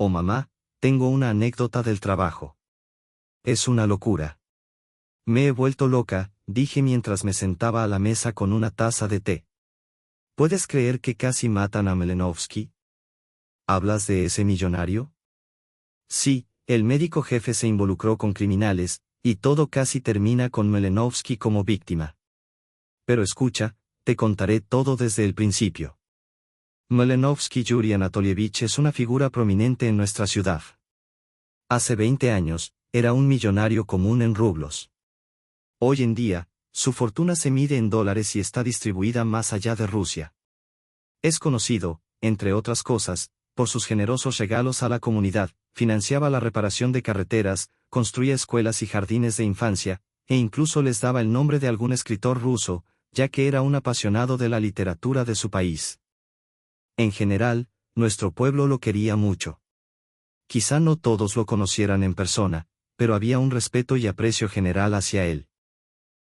Oh mamá, tengo una anécdota del trabajo. Es una locura. Me he vuelto loca, dije mientras me sentaba a la mesa con una taza de té. ¿Puedes creer que casi matan a Malenovsky? ¿Hablas de ese millonario? Sí, el médico jefe se involucró con criminales, y todo casi termina con Malenovsky como víctima. Pero escucha, te contaré todo desde el principio. Malenovsky Yuri Anatolievich es una figura prominente en nuestra ciudad. Hace 20 años, era un millonario común en rublos. Hoy en día, su fortuna se mide en dólares y está distribuida más allá de Rusia. Es conocido, entre otras cosas, por sus generosos regalos a la comunidad, financiaba la reparación de carreteras, construía escuelas y jardines de infancia, e incluso les daba el nombre de algún escritor ruso, ya que era un apasionado de la literatura de su país. En general, nuestro pueblo lo quería mucho. Quizá no todos lo conocieran en persona, pero había un respeto y aprecio general hacia él.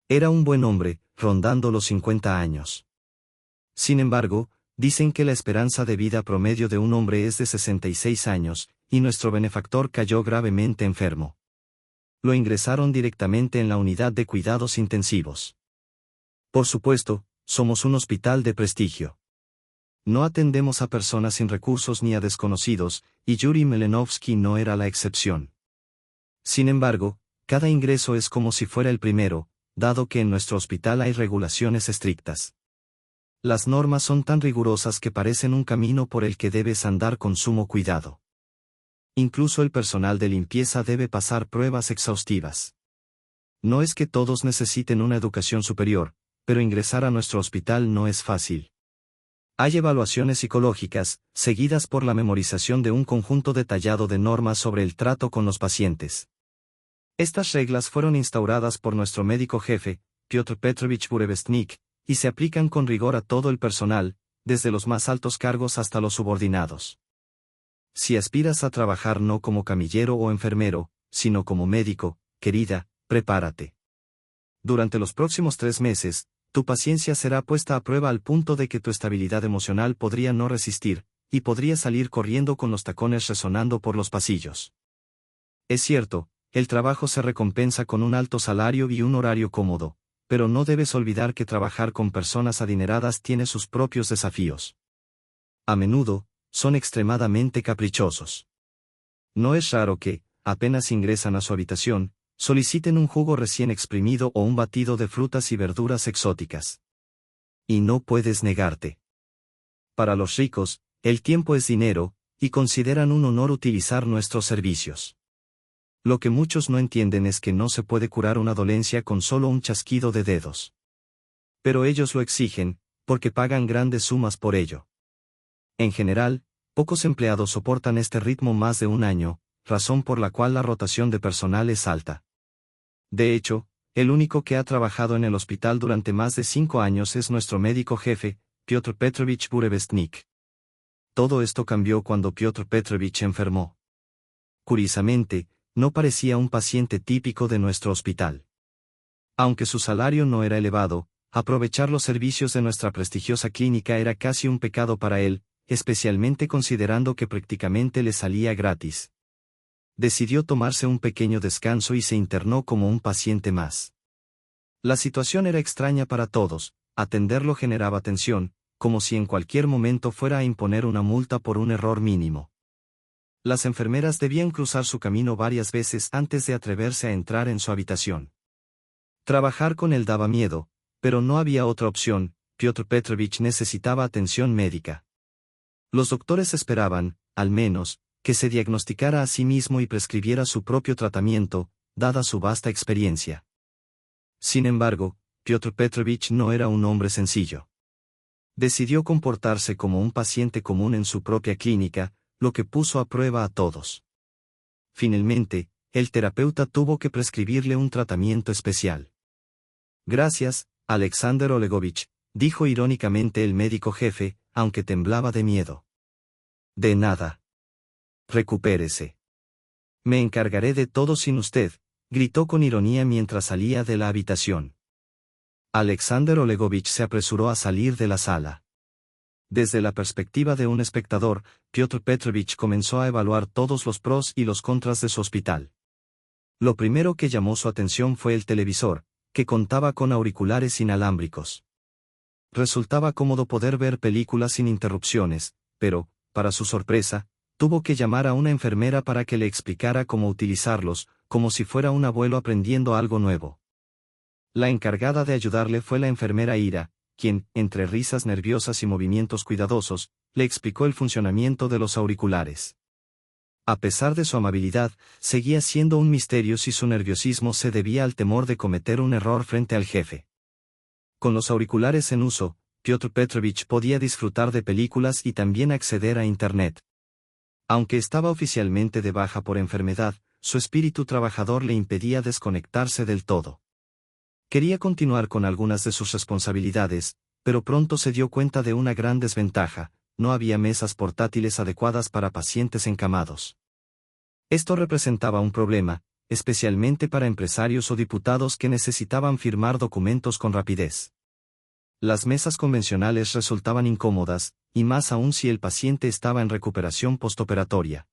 Era un buen hombre, rondando los 50 años. Sin embargo, dicen que la esperanza de vida promedio de un hombre es de 66 años, y nuestro benefactor cayó gravemente enfermo. Lo ingresaron directamente en la unidad de cuidados intensivos. Por supuesto, somos un hospital de prestigio. No atendemos a personas sin recursos ni a desconocidos, y Yuri Malenovsky no era la excepción. Sin embargo, cada ingreso es como si fuera el primero, dado que en nuestro hospital hay regulaciones estrictas. Las normas son tan rigurosas que parecen un camino por el que debes andar con sumo cuidado. Incluso el personal de limpieza debe pasar pruebas exhaustivas. No es que todos necesiten una educación superior, pero ingresar a nuestro hospital no es fácil. Hay evaluaciones psicológicas, seguidas por la memorización de un conjunto detallado de normas sobre el trato con los pacientes. Estas reglas fueron instauradas por nuestro médico jefe, Piotr Petrovich Burevestnik, y se aplican con rigor a todo el personal, desde los más altos cargos hasta los subordinados. Si aspiras a trabajar no como camillero o enfermero, sino como médico, querida, prepárate. Durante los próximos 3 meses, tu paciencia será puesta a prueba al punto de que tu estabilidad emocional podría no resistir, y podría salir corriendo con los tacones resonando por los pasillos. Es cierto, el trabajo se recompensa con un alto salario y un horario cómodo, pero no debes olvidar que trabajar con personas adineradas tiene sus propios desafíos. A menudo, son extremadamente caprichosos. No es raro que, apenas ingresan a su habitación, soliciten un jugo recién exprimido o un batido de frutas y verduras exóticas. Y no puedes negarte. Para los ricos, el tiempo es dinero, y consideran un honor utilizar nuestros servicios. Lo que muchos no entienden es que no se puede curar una dolencia con solo un chasquido de dedos. Pero ellos lo exigen, porque pagan grandes sumas por ello. En general, pocos empleados soportan este ritmo más de un año, razón por la cual la rotación de personal es alta. De hecho, el único que ha trabajado en el hospital durante más de 5 años es nuestro médico jefe, Piotr Petrovich Burevestnik. Todo esto cambió cuando Piotr Petrovich enfermó. Curiosamente, no parecía un paciente típico de nuestro hospital. Aunque su salario no era elevado, aprovechar los servicios de nuestra prestigiosa clínica era casi un pecado para él, especialmente considerando que prácticamente le salía gratis. Decidió tomarse un pequeño descanso y se internó como un paciente más. La situación era extraña para todos, atenderlo generaba tensión, como si en cualquier momento fuera a imponer una multa por un error mínimo. Las enfermeras debían cruzar su camino varias veces antes de atreverse a entrar en su habitación. Trabajar con él daba miedo, pero no había otra opción. Piotr Petrovich necesitaba atención médica. Los doctores esperaban, al menos, que se diagnosticara a sí mismo y prescribiera su propio tratamiento, dada su vasta experiencia. Sin embargo, Piotr Petrovich no era un hombre sencillo. Decidió comportarse como un paciente común en su propia clínica, lo que puso a prueba a todos. Finalmente, el terapeuta tuvo que prescribirle un tratamiento especial. Gracias, Alexander Olegovich, dijo irónicamente el médico jefe, aunque temblaba de miedo. De nada. Recupérese. Me encargaré de todo sin usted, gritó con ironía mientras salía de la habitación. Alexander Olegovich se apresuró a salir de la sala. Desde la perspectiva de un espectador, Piotr Petrovich comenzó a evaluar todos los pros y los contras de su hospital. Lo primero que llamó su atención fue el televisor, que contaba con auriculares inalámbricos. Resultaba cómodo poder ver películas sin interrupciones, pero, para su sorpresa, tuvo que llamar a una enfermera para que le explicara cómo utilizarlos, como si fuera un abuelo aprendiendo algo nuevo. La encargada de ayudarle fue la enfermera Ira, quien, entre risas nerviosas y movimientos cuidadosos, le explicó el funcionamiento de los auriculares. A pesar de su amabilidad, seguía siendo un misterio si su nerviosismo se debía al temor de cometer un error frente al jefe. Con los auriculares en uso, Piotr Petrovich podía disfrutar de películas y también acceder a Internet. Aunque estaba oficialmente de baja por enfermedad, su espíritu trabajador le impedía desconectarse del todo. Quería continuar con algunas de sus responsabilidades, pero pronto se dio cuenta de una gran desventaja: no había mesas portátiles adecuadas para pacientes encamados. Esto representaba un problema, especialmente para empresarios o diputados que necesitaban firmar documentos con rapidez. Las mesas convencionales resultaban incómodas, y más aún si el paciente estaba en recuperación postoperatoria.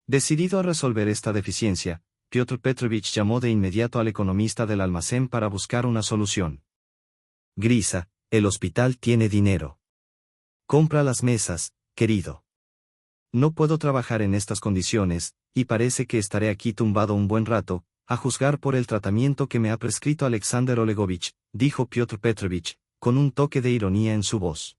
Decidido a resolver esta deficiencia, Piotr Petrovich llamó de inmediato al economista del almacén para buscar una solución. Grisa, el hospital tiene dinero. Compra las mesas, querido. No puedo trabajar en estas condiciones, y parece que estaré aquí tumbado un buen rato, a juzgar por el tratamiento que me ha prescrito Alexander Olegovich, dijo Piotr Petrovich, con un toque de ironía en su voz.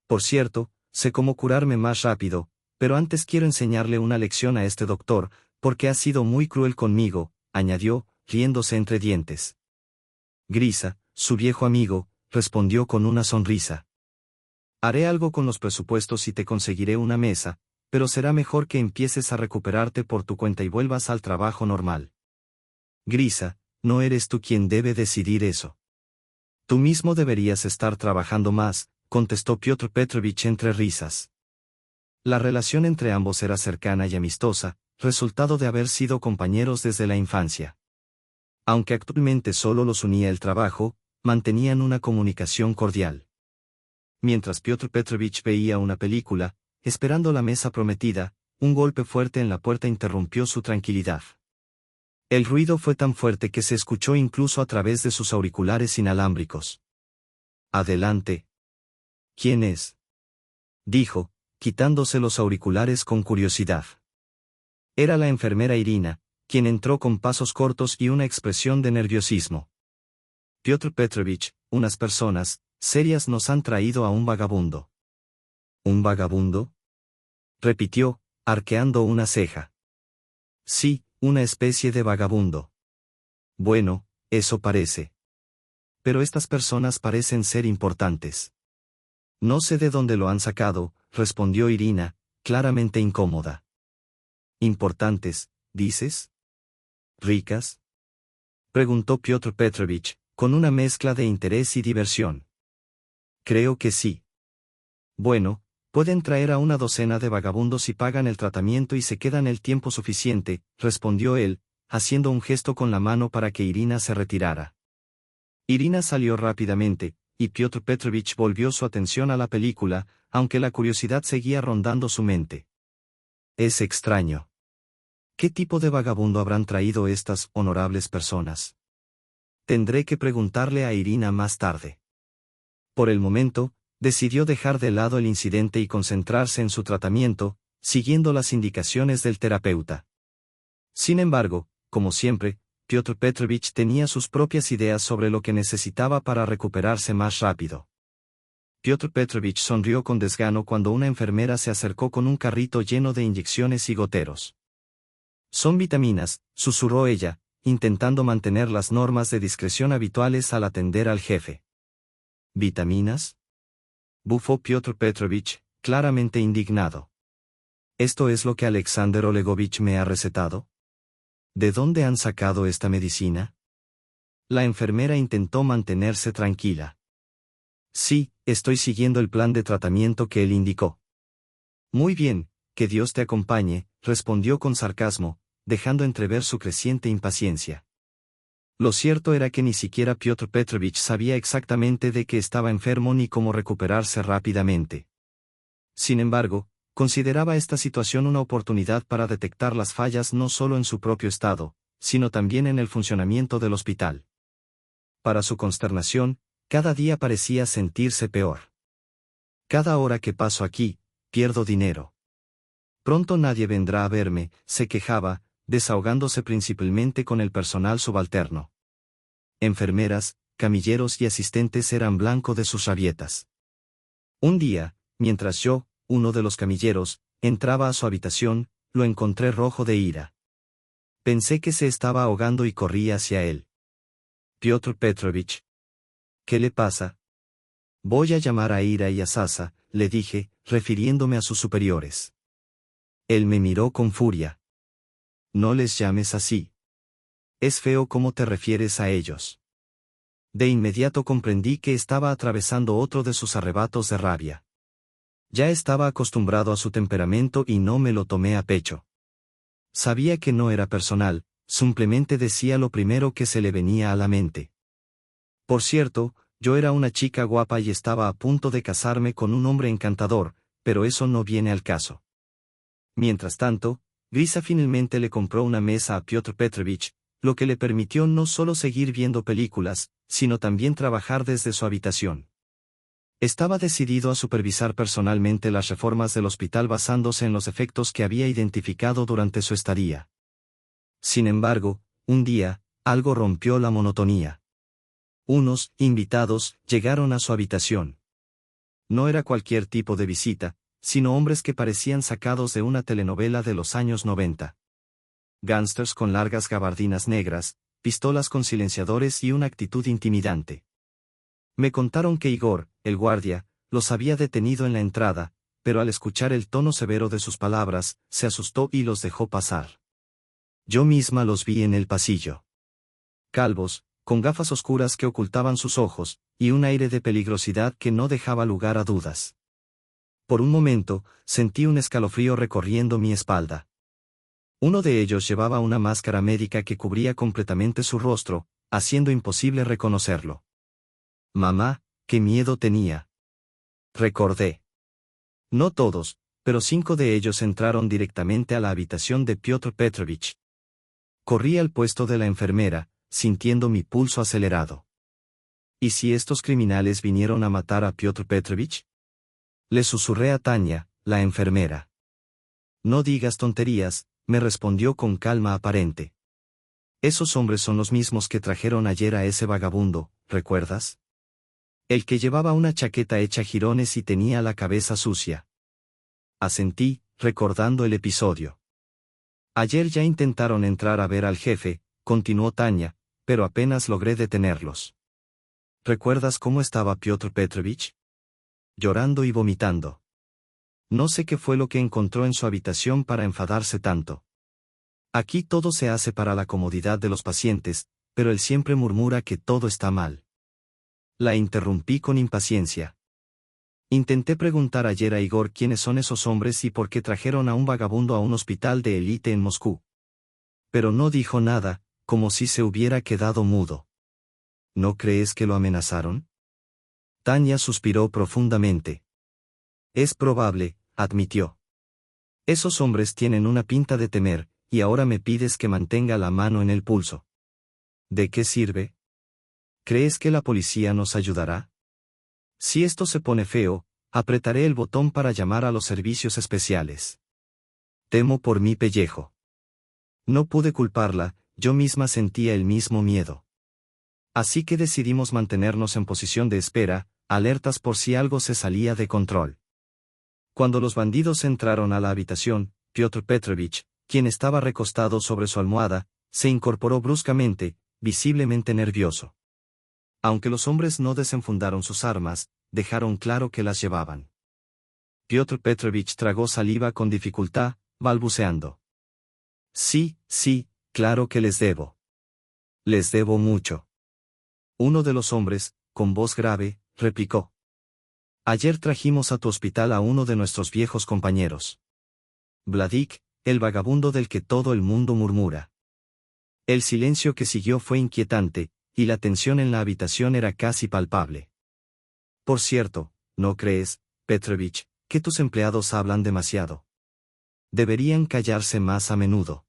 Por cierto, sé cómo curarme más rápido, pero antes quiero enseñarle una lección a este doctor, porque ha sido muy cruel conmigo, añadió, riéndose entre dientes. Grisa, su viejo amigo, respondió con una sonrisa. Haré algo con los presupuestos y te conseguiré una mesa, pero será mejor que empieces a recuperarte por tu cuenta y vuelvas al trabajo normal. Grisa, no eres tú quien debe decidir eso. Tú mismo deberías estar trabajando más, contestó Piotr Petrovich entre risas. La relación entre ambos era cercana y amistosa, resultado de haber sido compañeros desde la infancia. Aunque actualmente solo los unía el trabajo, mantenían una comunicación cordial. Mientras Piotr Petrovich veía una película, esperando la mesa prometida, un golpe fuerte en la puerta interrumpió su tranquilidad. El ruido fue tan fuerte que se escuchó incluso a través de sus auriculares inalámbricos. Adelante. ¿Quién es?, dijo, quitándose los auriculares con curiosidad. Era la enfermera Irina, quien entró con pasos cortos y una expresión de nerviosismo. Piotr Petrovich, unas personas serias nos han traído a un vagabundo. ¿Un vagabundo?, repitió, arqueando una ceja. Sí, una especie de vagabundo. Bueno, eso parece. Pero estas personas parecen ser importantes. No sé de dónde lo han sacado, respondió Irina, claramente incómoda. ¿Importantes, dices? ¿Ricas?, preguntó Piotr Petrovich, con una mezcla de interés y diversión. Creo que sí. Bueno, pueden traer a una docena de vagabundos y pagan el tratamiento y se quedan el tiempo suficiente, respondió él, haciendo un gesto con la mano para que Irina se retirara. Irina salió rápidamente, y Piotr Petrovich volvió su atención a la película, aunque la curiosidad seguía rondando su mente. Es extraño. ¿Qué tipo de vagabundo habrán traído estas honorables personas? Tendré que preguntarle a Irina más tarde. Por el momento, decidió dejar de lado el incidente y concentrarse en su tratamiento, siguiendo las indicaciones del terapeuta. Sin embargo, como siempre, Piotr Petrovich tenía sus propias ideas sobre lo que necesitaba para recuperarse más rápido. Piotr Petrovich sonrió con desgano cuando una enfermera se acercó con un carrito lleno de inyecciones y goteros. Son vitaminas, susurró ella, intentando mantener las normas de discreción habituales al atender al jefe. ¿Vitaminas?, bufó Piotr Petrovich, claramente indignado. ¿Esto es lo que Alexander Olegovich me ha recetado? ¿De dónde han sacado esta medicina? La enfermera intentó mantenerse tranquila. Sí, estoy siguiendo el plan de tratamiento que él indicó. Muy bien, que Dios te acompañe, respondió con sarcasmo, dejando entrever su creciente impaciencia. Lo cierto era que ni siquiera Piotr Petrovich sabía exactamente de qué estaba enfermo ni cómo recuperarse rápidamente. Sin embargo, consideraba esta situación una oportunidad para detectar las fallas no solo en su propio estado, sino también en el funcionamiento del hospital. Para su consternación, cada día parecía sentirse peor. Cada hora que paso aquí, pierdo dinero. Pronto nadie vendrá a verme, se quejaba, desahogándose principalmente con el personal subalterno. Enfermeras, camilleros y asistentes eran blanco de sus rabietas. Un día, mientras yo, uno de los camilleros, entraba a su habitación, lo encontré rojo de ira. Pensé que se estaba ahogando y corrí hacia él. Piotr Petrovich. ¿Qué le pasa? Voy a llamar a Ira y a Sasa, le dije, refiriéndome a sus superiores. Él me miró con furia. No les llames así. Es feo cómo te refieres a ellos. De inmediato comprendí que estaba atravesando otro de sus arrebatos de rabia. Ya estaba acostumbrado a su temperamento y no me lo tomé a pecho. Sabía que no era personal, simplemente decía lo primero que se le venía a la mente. Por cierto, yo era una chica guapa y estaba a punto de casarme con un hombre encantador, pero eso no viene al caso. Mientras tanto, Grisa finalmente le compró una mesa a Piotr Petrovich, lo que le permitió no solo seguir viendo películas, sino también trabajar desde su habitación. Estaba decidido a supervisar personalmente las reformas del hospital basándose en los efectos que había identificado durante su estadía. Sin embargo, un día, algo rompió la monotonía. Unos invitados llegaron a su habitación. No era cualquier tipo de visita, sino hombres que parecían sacados de una telenovela de los años 90. Gángsters con largas gabardinas negras, pistolas con silenciadores y una actitud intimidante. Me contaron que Igor, el guardia, los había detenido en la entrada, pero al escuchar el tono severo de sus palabras, se asustó y los dejó pasar. Yo misma los vi en el pasillo. Calvos, con gafas oscuras que ocultaban sus ojos, y un aire de peligrosidad que no dejaba lugar a dudas. Por un momento, sentí un escalofrío recorriendo mi espalda. Uno de ellos llevaba una máscara médica que cubría completamente su rostro, haciendo imposible reconocerlo. Mamá, qué miedo tenía. Recordé. No todos, pero 5 de ellos entraron directamente a la habitación de Piotr Petrovich. Corrí al puesto de la enfermera, sintiendo mi pulso acelerado. ¿Y si estos criminales vinieron a matar a Piotr Petrovich? Le susurré a Tania, la enfermera. No digas tonterías, me respondió con calma aparente. Esos hombres son los mismos que trajeron ayer a ese vagabundo, ¿recuerdas? El que llevaba una chaqueta hecha jirones y tenía la cabeza sucia. Asentí, recordando el episodio. Ayer ya intentaron entrar a ver al jefe, continuó Tania, pero apenas logré detenerlos. ¿Recuerdas cómo estaba Piotr Petrovich? Llorando y vomitando. No sé qué fue lo que encontró en su habitación para enfadarse tanto. Aquí todo se hace para la comodidad de los pacientes, pero él siempre murmura que todo está mal. La interrumpí con impaciencia. Intenté preguntar ayer a Igor quiénes son esos hombres y por qué trajeron a un vagabundo a un hospital de élite en Moscú. Pero no dijo nada, como si se hubiera quedado mudo. ¿No crees que lo amenazaron? Tania suspiró profundamente. Es probable, admitió. Esos hombres tienen una pinta de temer, y ahora me pides que mantenga la mano en el pulso. ¿De qué sirve? ¿Crees que la policía nos ayudará? Si esto se pone feo, apretaré el botón para llamar a los servicios especiales. Temo por mi pellejo. No pude culparla, yo misma sentía el mismo miedo. Así que decidimos mantenernos en posición de espera, alertas por si algo se salía de control. Cuando los bandidos entraron a la habitación, Piotr Petrovich, quien estaba recostado sobre su almohada, se incorporó bruscamente, visiblemente nervioso. Aunque los hombres no desenfundaron sus armas, dejaron claro que las llevaban. Piotr Petrovich tragó saliva con dificultad, balbuceando. Sí, claro que les debo. Les debo mucho. Uno de los hombres, con voz grave, replicó. Ayer trajimos a tu hospital a uno de nuestros viejos compañeros. Vladik, el vagabundo del que todo el mundo murmura. El silencio que siguió fue inquietante, y la tensión en la habitación era casi palpable. Por cierto, ¿no crees, Petrovich, que tus empleados hablan demasiado? Deberían callarse más a menudo.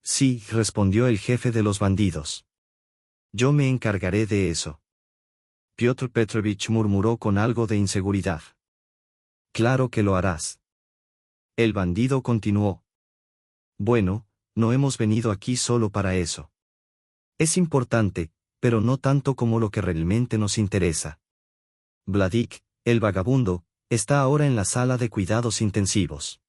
Sí, respondió el jefe de los bandidos. Yo me encargaré de eso. Piotr Petrovich murmuró con algo de inseguridad. Claro que lo harás. El bandido continuó. Bueno, no hemos venido aquí solo para eso. Es importante, pero no tanto como lo que realmente nos interesa. Vladik, el vagabundo, está ahora en la sala de cuidados intensivos.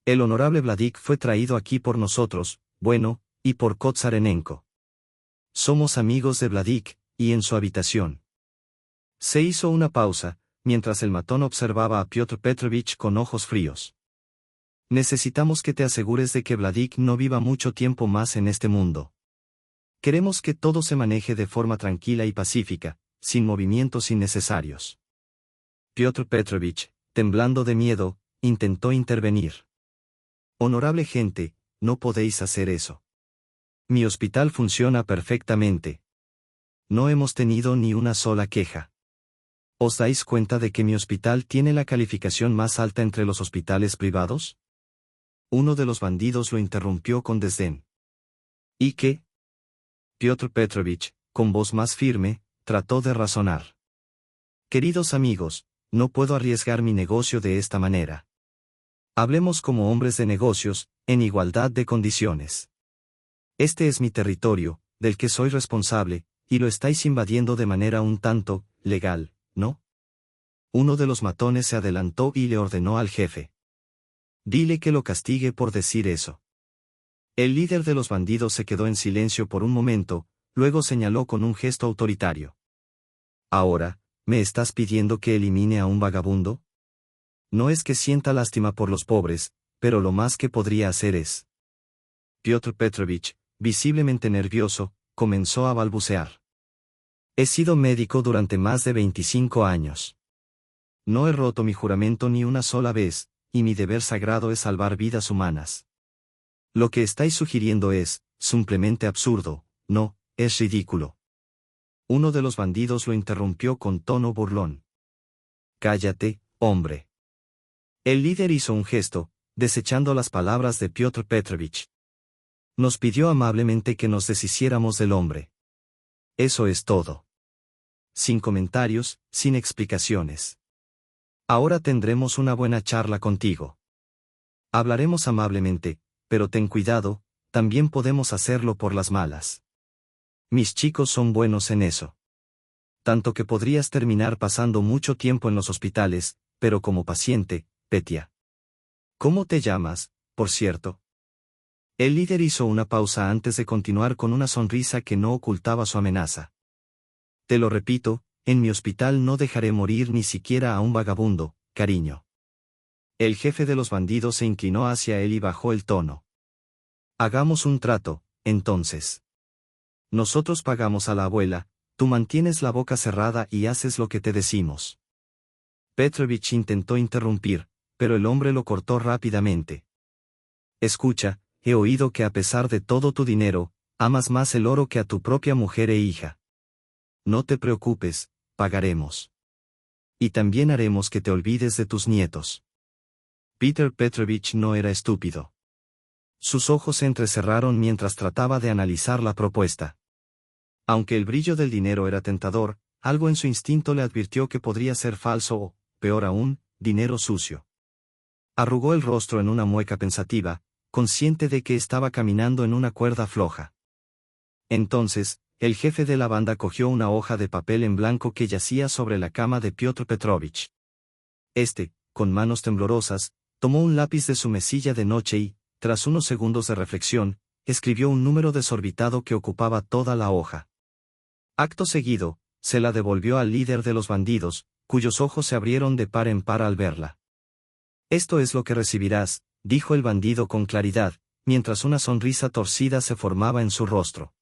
El honorable Vladik fue traído aquí por nosotros, bueno, y por Kozarenenko. Somos amigos de Vladik, y en su habitación. Se hizo una pausa, mientras el matón observaba a Piotr Petrovich con ojos fríos. Necesitamos que te asegures de que Vladik no viva mucho tiempo más en este mundo. Queremos que todo se maneje de forma tranquila y pacífica, sin movimientos innecesarios. Piotr Petrovich, temblando de miedo, intentó intervenir. Honorable gente, no podéis hacer eso. Mi hospital funciona perfectamente. No hemos tenido ni una sola queja. ¿Os dais cuenta de que mi hospital tiene la calificación más alta entre los hospitales privados? Uno de los bandidos lo interrumpió con desdén. ¿Y qué? Piotr Petrovich, con voz más firme, trató de razonar. Queridos amigos, no puedo arriesgar mi negocio de esta manera. Hablemos como hombres de negocios, en igualdad de condiciones. Este es mi territorio, del que soy responsable, y lo estáis invadiendo de manera un tanto legal, ¿no? Uno de los matones se adelantó y le ordenó al jefe. Dile que lo castigue por decir eso. El líder de los bandidos se quedó en silencio por un momento, luego señaló con un gesto autoritario. Ahora, ¿me estás pidiendo que elimine a un vagabundo? No es que sienta lástima por los pobres, pero lo más que podría hacer es. Piotr Petrovich, visiblemente nervioso, comenzó a balbucear. He sido médico durante más de 25 años. No he roto mi juramento ni una sola vez, y mi deber sagrado es salvar vidas humanas. Lo que estáis sugiriendo es, simplemente absurdo, no, es ridículo. Uno de los bandidos lo interrumpió con tono burlón. Cállate, hombre. El líder hizo un gesto, desechando las palabras de Piotr Petrovich. Nos pidió amablemente que nos deshiciéramos del hombre. Eso es todo. Sin comentarios, sin explicaciones. Ahora tendremos una buena charla contigo. Hablaremos amablemente, pero ten cuidado, también podemos hacerlo por las malas. Mis chicos son buenos en eso. Tanto que podrías terminar pasando mucho tiempo en los hospitales, pero como paciente, Petya. ¿Cómo te llamas, por cierto? El líder hizo una pausa antes de continuar con una sonrisa que no ocultaba su amenaza. Te lo repito, en mi hospital no dejaré morir ni siquiera a un vagabundo, cariño. El jefe de los bandidos se inclinó hacia él y bajó el tono. Hagamos un trato, entonces. Nosotros pagamos a la abuela, tú mantienes la boca cerrada y haces lo que te decimos. Petrovich intentó interrumpir, pero el hombre lo cortó rápidamente. Escucha, he oído que a pesar de todo tu dinero, amas más el oro que a tu propia mujer e hija. No te preocupes, pagaremos. Y también haremos que te olvides de tus nietos. Peter Petrovich no era estúpido. Sus ojos se entrecerraron mientras trataba de analizar la propuesta. Aunque el brillo del dinero era tentador, algo en su instinto le advirtió que podría ser falso o, peor aún, dinero sucio. Arrugó el rostro en una mueca pensativa, consciente de que estaba caminando en una cuerda floja. Entonces, el jefe de la banda cogió una hoja de papel en blanco que yacía sobre la cama de Piotr Petrovich. Este, con manos temblorosas, tomó un lápiz de su mesilla de noche y, tras unos segundos de reflexión, escribió un número desorbitado que ocupaba toda la hoja. Acto seguido, se la devolvió al líder de los bandidos, cuyos ojos se abrieron de par en par al verla. Esto es lo que recibirás, dijo el bandido con claridad, mientras una sonrisa torcida se formaba en su rostro.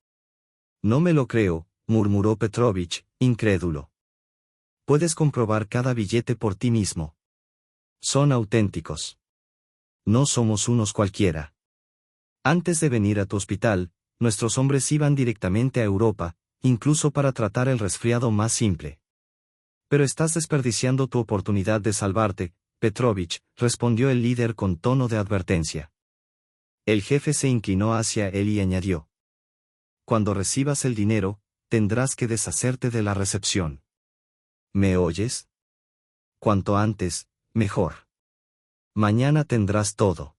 No me lo creo, murmuró Petrovich, incrédulo. Puedes comprobar cada billete por ti mismo. Son auténticos. No somos unos cualquiera. Antes de venir a tu hospital, nuestros hombres iban directamente a Europa, incluso para tratar el resfriado más simple. Pero estás desperdiciando tu oportunidad de salvarte, Petrovich, respondió el líder con tono de advertencia. El jefe se inclinó hacia él y añadió. Cuando recibas el dinero, tendrás que deshacerte de la recepción. ¿Me oyes? Cuanto antes, mejor. Mañana tendrás todo.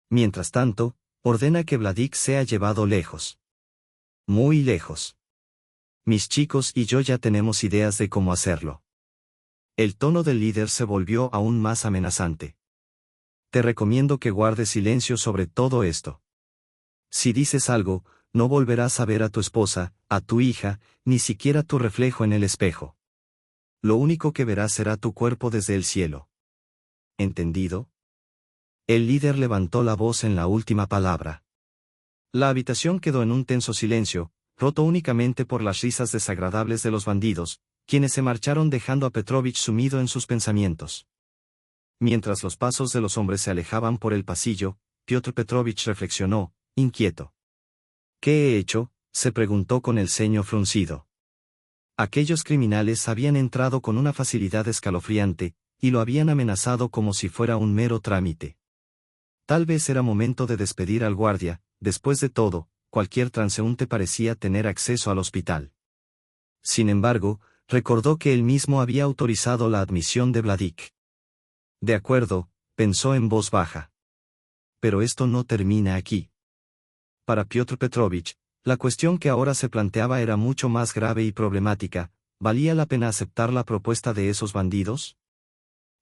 Mientras tanto, ordena que Vladik sea llevado lejos. Muy lejos. Mis chicos y yo ya tenemos ideas de cómo hacerlo. El tono del líder se volvió aún más amenazante. Te recomiendo que guardes silencio sobre todo esto. Si dices algo, no volverás a ver a tu esposa, a tu hija, ni siquiera tu reflejo en el espejo. Lo único que verás será tu cuerpo desde el cielo. ¿Entendido? El líder levantó la voz en la última palabra. La habitación quedó en un tenso silencio, roto únicamente por las risas desagradables de los bandidos, quienes se marcharon dejando a Petrovich sumido en sus pensamientos. Mientras los pasos de los hombres se alejaban por el pasillo, Piotr Petrovich reflexionó, inquieto. ¿Qué he hecho?, se preguntó con el ceño fruncido. Aquellos criminales habían entrado con una facilidad escalofriante, y lo habían amenazado como si fuera un mero trámite. Tal vez era momento de despedir al guardia, después de todo, cualquier transeúnte parecía tener acceso al hospital. Sin embargo, recordó que él mismo había autorizado la admisión de Vladik. De acuerdo, pensó en voz baja. Pero esto no termina aquí. Para Piotr Petrovich, la cuestión que ahora se planteaba era mucho más grave y problemática. ¿Valía la pena aceptar la propuesta de esos bandidos?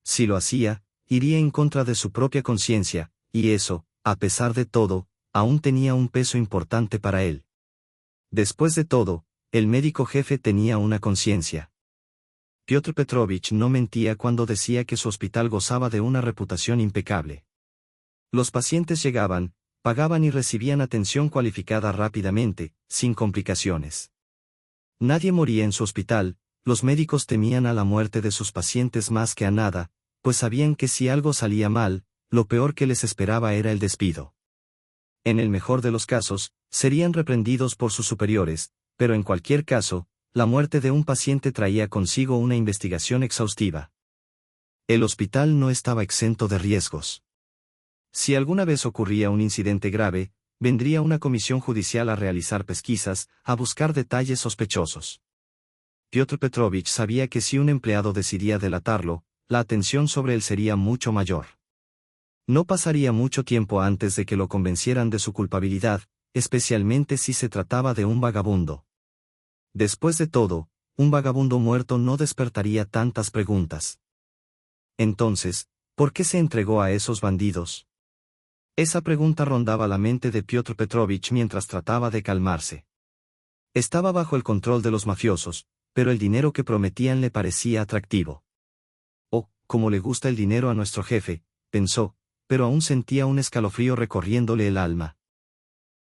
Si lo hacía, iría en contra de su propia conciencia, y eso, a pesar de todo, aún tenía un peso importante para él. Después de todo, el médico jefe tenía una conciencia. Piotr Petrovich no mentía cuando decía que su hospital gozaba de una reputación impecable. Los pacientes llegaban, pagaban y recibían atención cualificada rápidamente, sin complicaciones. Nadie moría en su hospital, los médicos temían a la muerte de sus pacientes más que a nada, pues sabían que si algo salía mal, lo peor que les esperaba era el despido. En el mejor de los casos, serían reprendidos por sus superiores, pero en cualquier caso, la muerte de un paciente traía consigo una investigación exhaustiva. El hospital no estaba exento de riesgos. Si alguna vez ocurría un incidente grave, vendría una comisión judicial a realizar pesquisas, a buscar detalles sospechosos. Piotr Petrovich sabía que si un empleado decidía delatarlo, la atención sobre él sería mucho mayor. No pasaría mucho tiempo antes de que lo convencieran de su culpabilidad, especialmente si se trataba de un vagabundo. Después de todo, un vagabundo muerto no despertaría tantas preguntas. Entonces, ¿por qué se entregó a esos bandidos? Esa pregunta rondaba la mente de Piotr Petrovich mientras trataba de calmarse. Estaba bajo el control de los mafiosos, pero el dinero que prometían le parecía atractivo. Oh, cómo le gusta el dinero a nuestro jefe, pensó, pero aún sentía un escalofrío recorriéndole el alma.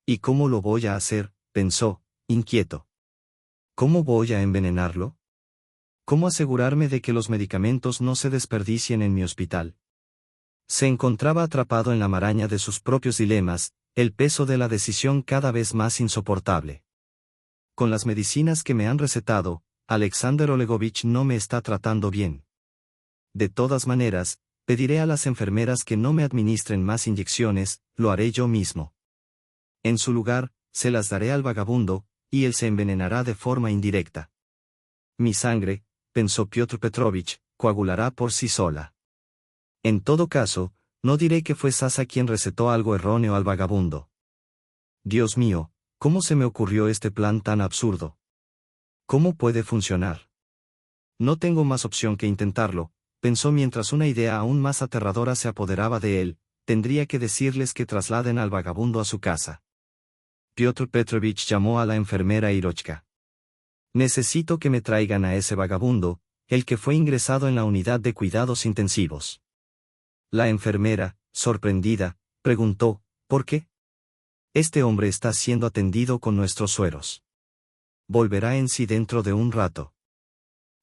¿Y cómo lo voy a hacer?, pensó, inquieto. ¿Cómo voy a envenenarlo? ¿Cómo asegurarme de que los medicamentos no se desperdicien en mi hospital? Se encontraba atrapado en la maraña de sus propios dilemas, el peso de la decisión cada vez más insoportable. Con las medicinas que me han recetado, Alexander Olegovich no me está tratando bien. De todas maneras, pediré a las enfermeras que no me administren más inyecciones, lo haré yo mismo. En su lugar, se las daré al vagabundo, y él se envenenará de forma indirecta. Mi sangre, pensó Piotr Petrovich, coagulará por sí sola. En todo caso, no diré que fue Sasa quien recetó algo erróneo al vagabundo. Dios mío, ¿cómo se me ocurrió este plan tan absurdo? ¿Cómo puede funcionar? No tengo más opción que intentarlo, pensó mientras una idea aún más aterradora se apoderaba de él. Tendría que decirles que trasladen al vagabundo a su casa. Piotr Petrovich llamó a la enfermera Irochka. Necesito que me traigan a ese vagabundo, el que fue ingresado en la unidad de cuidados intensivos. La enfermera, sorprendida, preguntó, ¿por qué? Este hombre está siendo atendido con nuestros sueros. Volverá en sí dentro de un rato.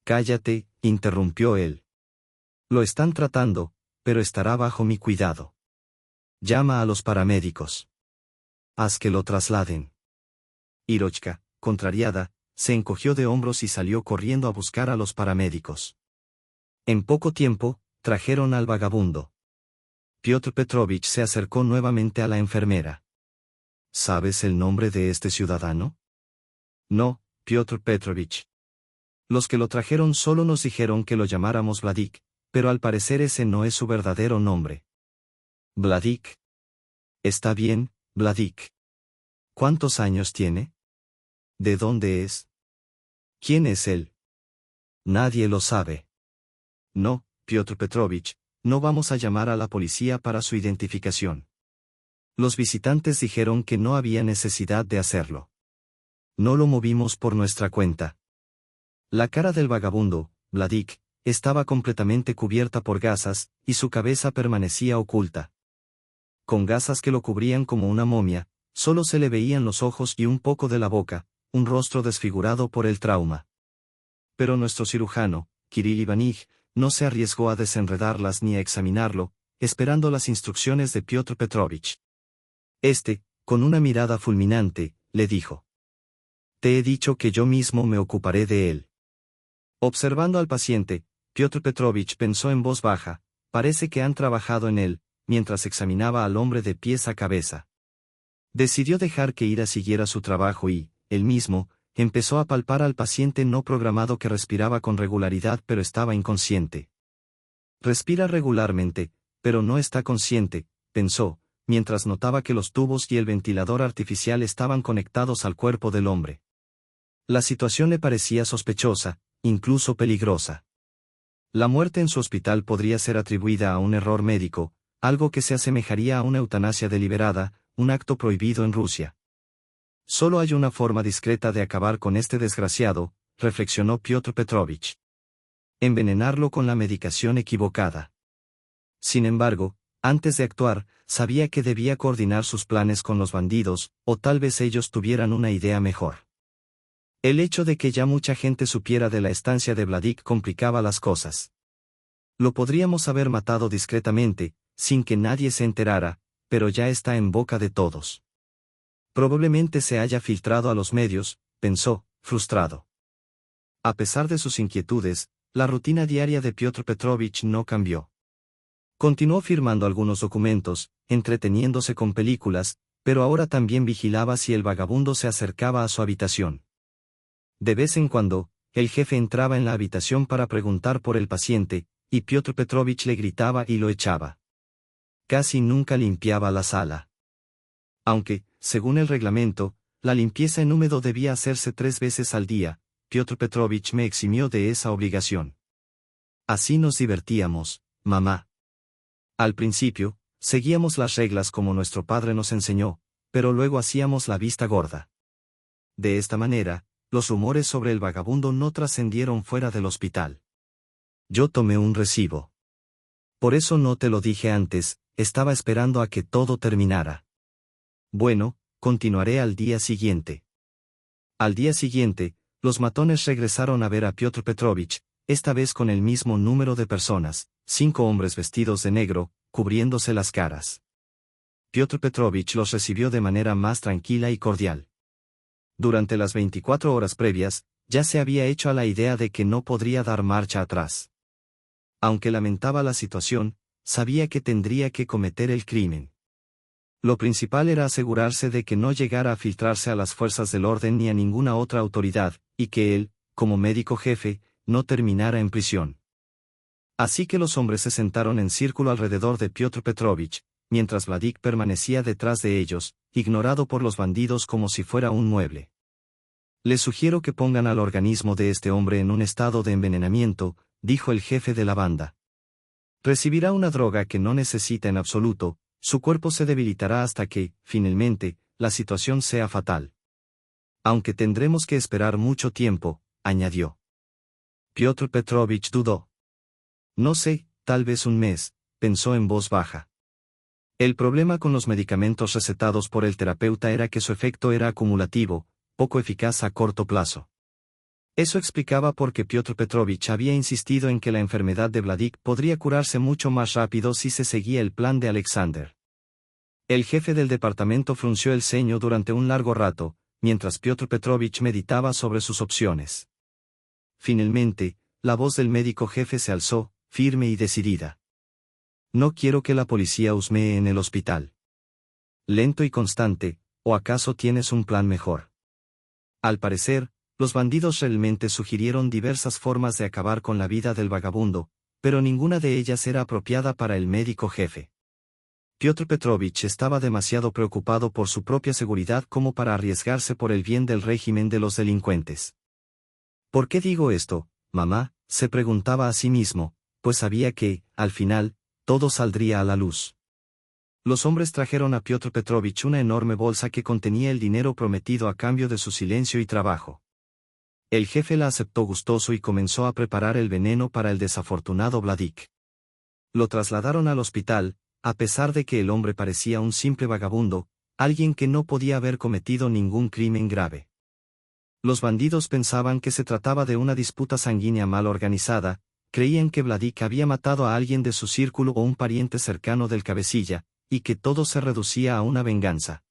Cállate, interrumpió él. Lo están tratando, pero estará bajo mi cuidado. Llama a los paramédicos. Haz que lo trasladen. Irochka, contrariada, se encogió de hombros y salió corriendo a buscar a los paramédicos. En poco tiempo, trajeron al vagabundo. Piotr Petrovich se acercó nuevamente a la enfermera. ¿Sabes el nombre de este ciudadano? No, Piotr Petrovich. Los que lo trajeron solo nos dijeron que lo llamáramos Vladik, pero al parecer ese no es su verdadero nombre. Vladik. Está bien, Vladik. ¿Cuántos años tiene? ¿De dónde es? ¿Quién es él? Nadie lo sabe. No, Piotr Petrovich, no vamos a llamar a la policía para su identificación. Los visitantes dijeron que no había necesidad de hacerlo. No lo movimos por nuestra cuenta. La cara del vagabundo, Vladik, estaba completamente cubierta por gasas, y su cabeza permanecía oculta. Con gasas que lo cubrían como una momia, solo se le veían los ojos y un poco de la boca, un rostro desfigurado por el trauma. Pero nuestro cirujano, Kirill Ivanich, no se arriesgó a desenredarlas ni a examinarlo, esperando las instrucciones de Piotr Petrovich. Este, con una mirada fulminante, le dijo: «Te he dicho que yo mismo me ocuparé de él». Observando al paciente, Piotr Petrovich pensó en voz baja: «Parece que han trabajado en él», mientras examinaba al hombre de pies a cabeza. Decidió dejar que Ira siguiera su trabajo y, él mismo, empezó a palpar al paciente no programado que respiraba con regularidad pero estaba inconsciente. Respira regularmente, pero no está consciente, pensó, mientras notaba que los tubos y el ventilador artificial estaban conectados al cuerpo del hombre. La situación le parecía sospechosa, incluso peligrosa. La muerte en su hospital podría ser atribuida a un error médico, algo que se asemejaría a una eutanasia deliberada, un acto prohibido en Rusia. Solo hay una forma discreta de acabar con este desgraciado, reflexionó Piotr Petrovich. Envenenarlo con la medicación equivocada. Sin embargo, antes de actuar, sabía que debía coordinar sus planes con los bandidos, o tal vez ellos tuvieran una idea mejor. El hecho de que ya mucha gente supiera de la estancia de Vladik complicaba las cosas. Lo podríamos haber matado discretamente, sin que nadie se enterara, pero ya está en boca de todos. Probablemente se haya filtrado a los medios, pensó, frustrado. A pesar de sus inquietudes, la rutina diaria de Piotr Petrovich no cambió. Continuó firmando algunos documentos, entreteniéndose con películas, pero ahora también vigilaba si el vagabundo se acercaba a su habitación. De vez en cuando, el jefe entraba en la habitación para preguntar por el paciente, y Piotr Petrovich le gritaba y lo echaba. Casi nunca limpiaba la sala. Aunque, según el reglamento, la limpieza en húmedo debía hacerse 3 veces al día, Piotr Petrovich me eximió de esa obligación. Así nos divertíamos, mamá. Al principio, seguíamos las reglas como nuestro padre nos enseñó, pero luego hacíamos la vista gorda. De esta manera, los rumores sobre el vagabundo no trascendieron fuera del hospital. Yo tomé un recibo. Por eso no te lo dije antes, estaba esperando a que todo terminara. Bueno, continuaré al día siguiente. Al día siguiente, los matones regresaron a ver a Piotr Petrovich, esta vez con el mismo número de personas, 5 hombres vestidos de negro, cubriéndose las caras. Piotr Petrovich los recibió de manera más tranquila y cordial. Durante las 24 horas previas, ya se había hecho a la idea de que no podría dar marcha atrás. Aunque lamentaba la situación, sabía que tendría que cometer el crimen. Lo principal era asegurarse de que no llegara a filtrarse a las fuerzas del orden ni a ninguna otra autoridad, y que él, como médico jefe, no terminara en prisión. Así que los hombres se sentaron en círculo alrededor de Piotr Petrovich, mientras Vladik permanecía detrás de ellos, ignorado por los bandidos como si fuera un mueble. Les sugiero que pongan al organismo de este hombre en un estado de envenenamiento, dijo el jefe de la banda. Recibirá una droga que no necesita en absoluto, su cuerpo se debilitará hasta que, finalmente, la situación sea fatal. Aunque tendremos que esperar mucho tiempo, añadió. Piotr Petrovich dudó. No sé, tal vez un mes, pensó en voz baja. El problema con los medicamentos recetados por el terapeuta era que su efecto era acumulativo, poco eficaz a corto plazo. Eso explicaba por qué Piotr Petrovich había insistido en que la enfermedad de Vladik podría curarse mucho más rápido si se seguía el plan de Alexander. El jefe del departamento frunció el ceño durante un largo rato, mientras Piotr Petrovich meditaba sobre sus opciones. Finalmente, la voz del médico jefe se alzó, firme y decidida. No quiero que la policía husmee en el hospital. Lento y constante, ¿o acaso tienes un plan mejor? Al parecer, los bandidos realmente sugirieron diversas formas de acabar con la vida del vagabundo, pero ninguna de ellas era apropiada para el médico jefe. Piotr Petrovich estaba demasiado preocupado por su propia seguridad como para arriesgarse por el bien del régimen de los delincuentes. ¿Por qué digo esto, mamá?, se preguntaba a sí mismo, pues sabía que, al final, todo saldría a la luz. Los hombres trajeron a Piotr Petrovich una enorme bolsa que contenía el dinero prometido a cambio de su silencio y trabajo. El jefe la aceptó gustoso y comenzó a preparar el veneno para el desafortunado Vladik. Lo trasladaron al hospital, a pesar de que el hombre parecía un simple vagabundo, alguien que no podía haber cometido ningún crimen grave. Los bandidos pensaban que se trataba de una disputa sanguínea mal organizada, creían que Vladik había matado a alguien de su círculo o un pariente cercano del cabecilla, y que todo se reducía a una venganza.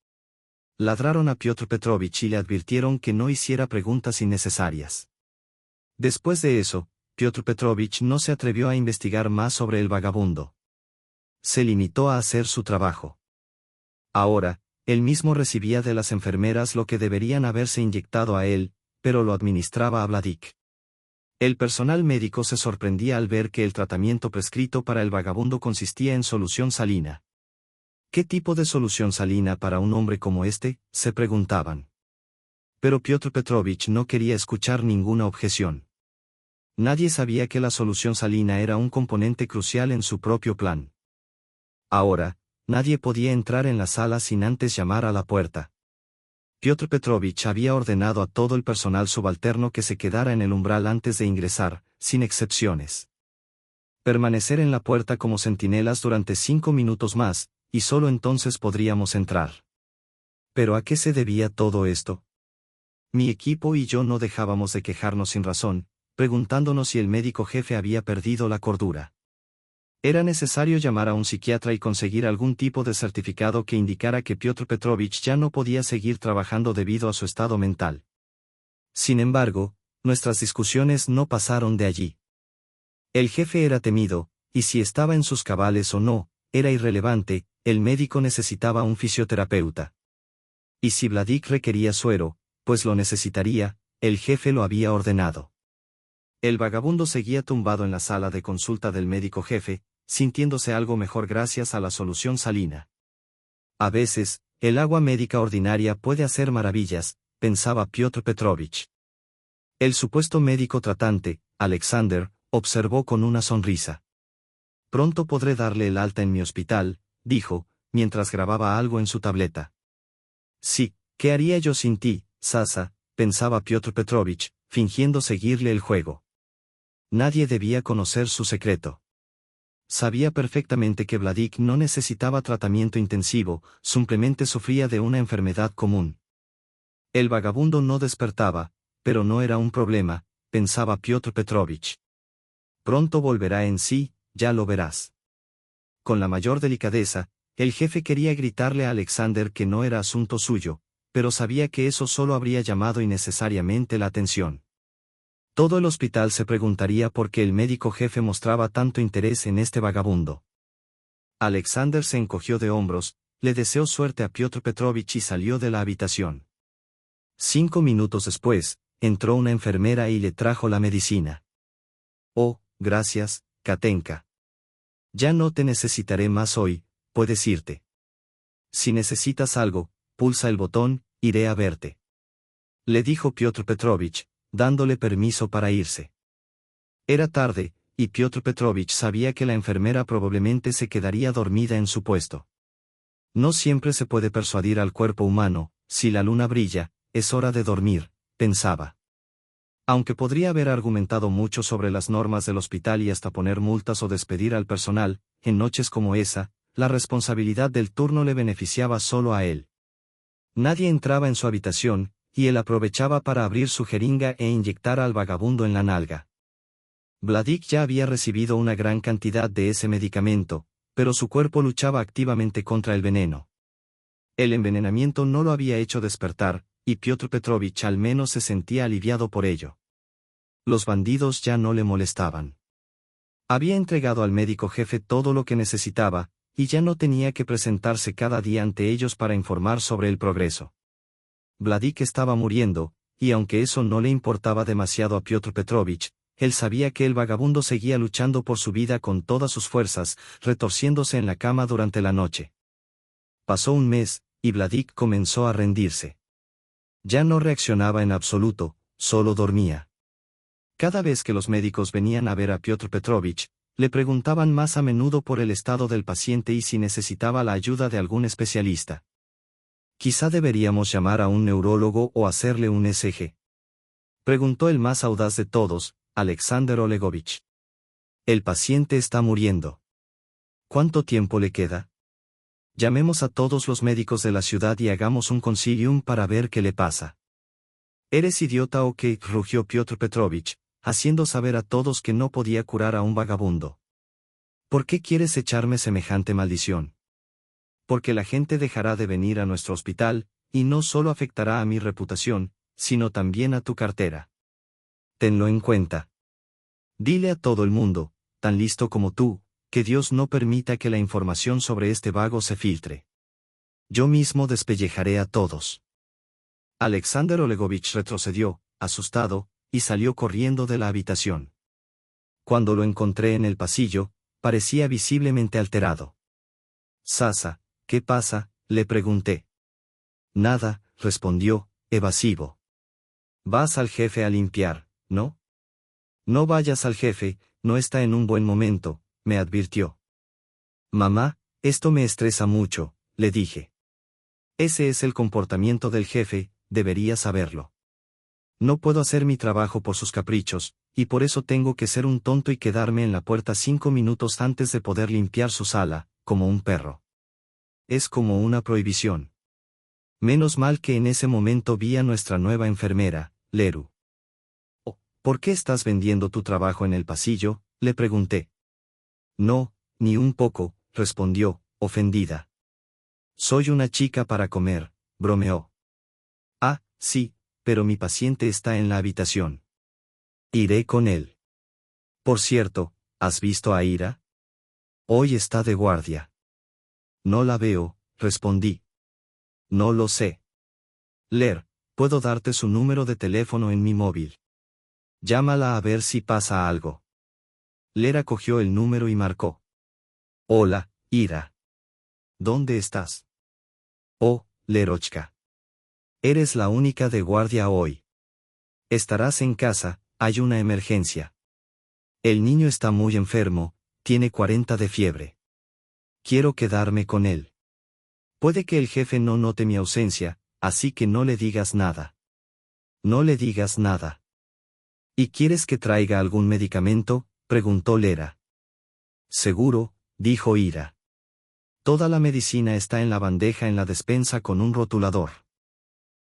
Ladraron a Piotr Petrovich y le advirtieron que no hiciera preguntas innecesarias. Después de eso, Piotr Petrovich no se atrevió a investigar más sobre el vagabundo. Se limitó a hacer su trabajo. Ahora, él mismo recibía de las enfermeras lo que deberían haberse inyectado a él, pero lo administraba a Vladik. El personal médico se sorprendía al ver que el tratamiento prescrito para el vagabundo consistía en solución salina. ¿Qué tipo de solución salina para un hombre como este?, se preguntaban. Pero Piotr Petrovich no quería escuchar ninguna objeción. Nadie sabía que la solución salina era un componente crucial en su propio plan. Ahora, nadie podía entrar en la sala sin antes llamar a la puerta. Piotr Petrovich había ordenado a todo el personal subalterno que se quedara en el umbral antes de ingresar, sin excepciones. Permanecer en la puerta como centinelas durante 5 minutos más, y solo entonces podríamos entrar. ¿Pero a qué se debía todo esto? Mi equipo y yo no dejábamos de quejarnos sin razón, preguntándonos si el médico jefe había perdido la cordura. Era necesario llamar a un psiquiatra y conseguir algún tipo de certificado que indicara que Piotr Petrovich ya no podía seguir trabajando debido a su estado mental. Sin embargo, nuestras discusiones no pasaron de allí. El jefe era temido, y si estaba en sus cabales o no, era irrelevante, el médico necesitaba un fisioterapeuta. Y si Vladik requería suero, pues lo necesitaría, el jefe lo había ordenado. El vagabundo seguía tumbado en la sala de consulta del médico jefe, sintiéndose algo mejor gracias a la solución salina. A veces, el agua médica ordinaria puede hacer maravillas, pensaba Piotr Petrovich. El supuesto médico tratante, Alexander, observó con una sonrisa. Pronto podré darle el alta en mi hospital, dijo, mientras grababa algo en su tableta. Sí, ¿qué haría yo sin ti, Sasa?, pensaba Piotr Petrovich, fingiendo seguirle el juego. Nadie debía conocer su secreto. Sabía perfectamente que Vladik no necesitaba tratamiento intensivo, simplemente sufría de una enfermedad común. El vagabundo no despertaba, pero no era un problema, pensaba Piotr Petrovich. Pronto volverá en sí, ya lo verás. Con la mayor delicadeza, el jefe quería gritarle a Alexander que no era asunto suyo, pero sabía que eso solo habría llamado innecesariamente la atención. Todo el hospital se preguntaría por qué el médico jefe mostraba tanto interés en este vagabundo. Alexander se encogió de hombros, le deseó suerte a Piotr Petrovich y salió de la habitación. 5 minutos después, entró una enfermera y le trajo la medicina. Oh, gracias, Katenka. Ya no te necesitaré más hoy, puedes irte. Si necesitas algo, pulsa el botón, iré a verte. Le dijo Piotr Petrovich, dándole permiso para irse. Era tarde, y Piotr Petrovich sabía que la enfermera probablemente se quedaría dormida en su puesto. No siempre se puede persuadir al cuerpo humano, si la luna brilla, es hora de dormir, pensaba. Aunque podría haber argumentado mucho sobre las normas del hospital y hasta poner multas o despedir al personal, en noches como esa, la responsabilidad del turno le beneficiaba solo a él. Nadie entraba en su habitación, y él aprovechaba para abrir su jeringa e inyectar al vagabundo en la nalga. Vladik ya había recibido una gran cantidad de ese medicamento, pero su cuerpo luchaba activamente contra el veneno. El envenenamiento no lo había hecho despertar, y Piotr Petrovich al menos se sentía aliviado por ello. Los bandidos ya no le molestaban. Había entregado al médico jefe todo lo que necesitaba, y ya no tenía que presentarse cada día ante ellos para informar sobre el progreso. Vladik estaba muriendo, y aunque eso no le importaba demasiado a Piotr Petrovich, él sabía que el vagabundo seguía luchando por su vida con todas sus fuerzas, retorciéndose en la cama durante la noche. Pasó un mes, y Vladik comenzó a rendirse. Ya no reaccionaba en absoluto, solo dormía. Cada vez que los médicos venían a ver a Piotr Petrovich, le preguntaban más a menudo por el estado del paciente y si necesitaba la ayuda de algún especialista. Quizá deberíamos llamar a un neurólogo o hacerle un ECG. Preguntó el más audaz de todos, Alexander Olegovich. El paciente está muriendo. ¿Cuánto tiempo le queda? Llamemos a todos los médicos de la ciudad y hagamos un consilium para ver qué le pasa. ¿Eres idiota o qué?, rugió Piotr Petrovich, haciendo saber a todos que no podía curar a un vagabundo. ¿Por qué quieres echarme semejante maldición? Porque la gente dejará de venir a nuestro hospital, y no solo afectará a mi reputación, sino también a tu cartera. Tenlo en cuenta. Dile a todo el mundo, tan listo como tú, que Dios no permita que la información sobre este vago se filtre. Yo mismo despellejaré a todos. Alexander Olegovich retrocedió, asustado, y salió corriendo de la habitación. Cuando lo encontré en el pasillo, parecía visiblemente alterado. «Sasa, ¿qué pasa?», le pregunté. «Nada», respondió, evasivo. «Vas al jefe a limpiar, ¿no?» «No vayas al jefe, no está en un buen momento», me advirtió. «Mamá, esto me estresa mucho», le dije. «Ese es el comportamiento del jefe, deberías saberlo. No puedo hacer mi trabajo por sus caprichos, y por eso tengo que ser un tonto y quedarme en la puerta 5 minutos antes de poder limpiar su sala, como un perro. Es como una prohibición». Menos mal que en ese momento vi a nuestra nueva enfermera, Leru. «Oh, ¿por qué estás vendiendo tu trabajo en el pasillo?», le pregunté. «No, ni un poco», respondió, ofendida. «Soy una chica para comer», bromeó. «Ah, sí, pero mi paciente está en la habitación. Iré con él. Por cierto, ¿has visto a Ira? Hoy está de guardia». «No la veo», respondí. «No lo sé. Ler, puedo darte su número de teléfono en mi móvil. Llámala a ver si pasa algo». Lera cogió el número y marcó. «Hola, Ira. ¿Dónde estás?» «Oh, Lerochka. Eres la única de guardia hoy. Estarás en casa, hay una emergencia. El niño está muy enfermo, tiene 40 de fiebre. Quiero quedarme con él. Puede que el jefe no note mi ausencia, así que no le digas nada. No le digas nada». «¿Y quieres que traiga algún medicamento?», preguntó Lera. «Seguro», dijo Ira. «Toda la medicina está en la bandeja en la despensa con un rotulador.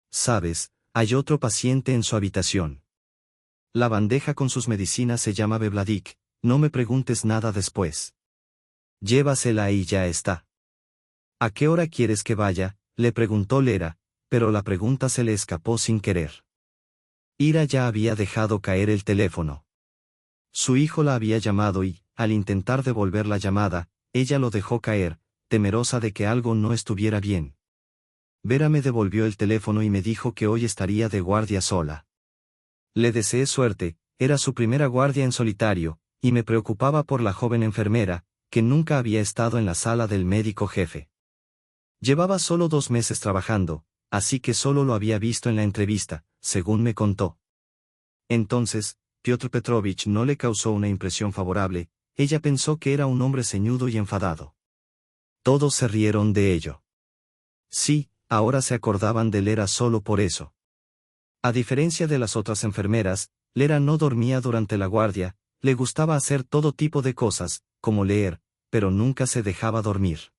Sabes, hay otro paciente en su habitación. La bandeja con sus medicinas se llama Vladik, no me preguntes nada después. Llévasela y ya está». «¿A qué hora quieres que vaya?», le preguntó Lera, pero la pregunta se le escapó sin querer. Ira ya había dejado caer el teléfono. Su hijo la había llamado y, al intentar devolver la llamada, ella lo dejó caer, temerosa de que algo no estuviera bien. Vera me devolvió el teléfono y me dijo que hoy estaría de guardia sola. Le deseé suerte, era su primera guardia en solitario, y me preocupaba por la joven enfermera, que nunca había estado en la sala del médico jefe. Llevaba solo 2 meses trabajando, así que solo lo había visto en la entrevista, según me contó. Entonces, Piotr Petrovich no le causó una impresión favorable, ella pensó que era un hombre ceñudo y enfadado. Todos se rieron de ello. Sí, ahora se acordaban de Lera solo por eso. A diferencia de las otras enfermeras, Lera no dormía durante la guardia, le gustaba hacer todo tipo de cosas, como leer, pero nunca se dejaba dormir.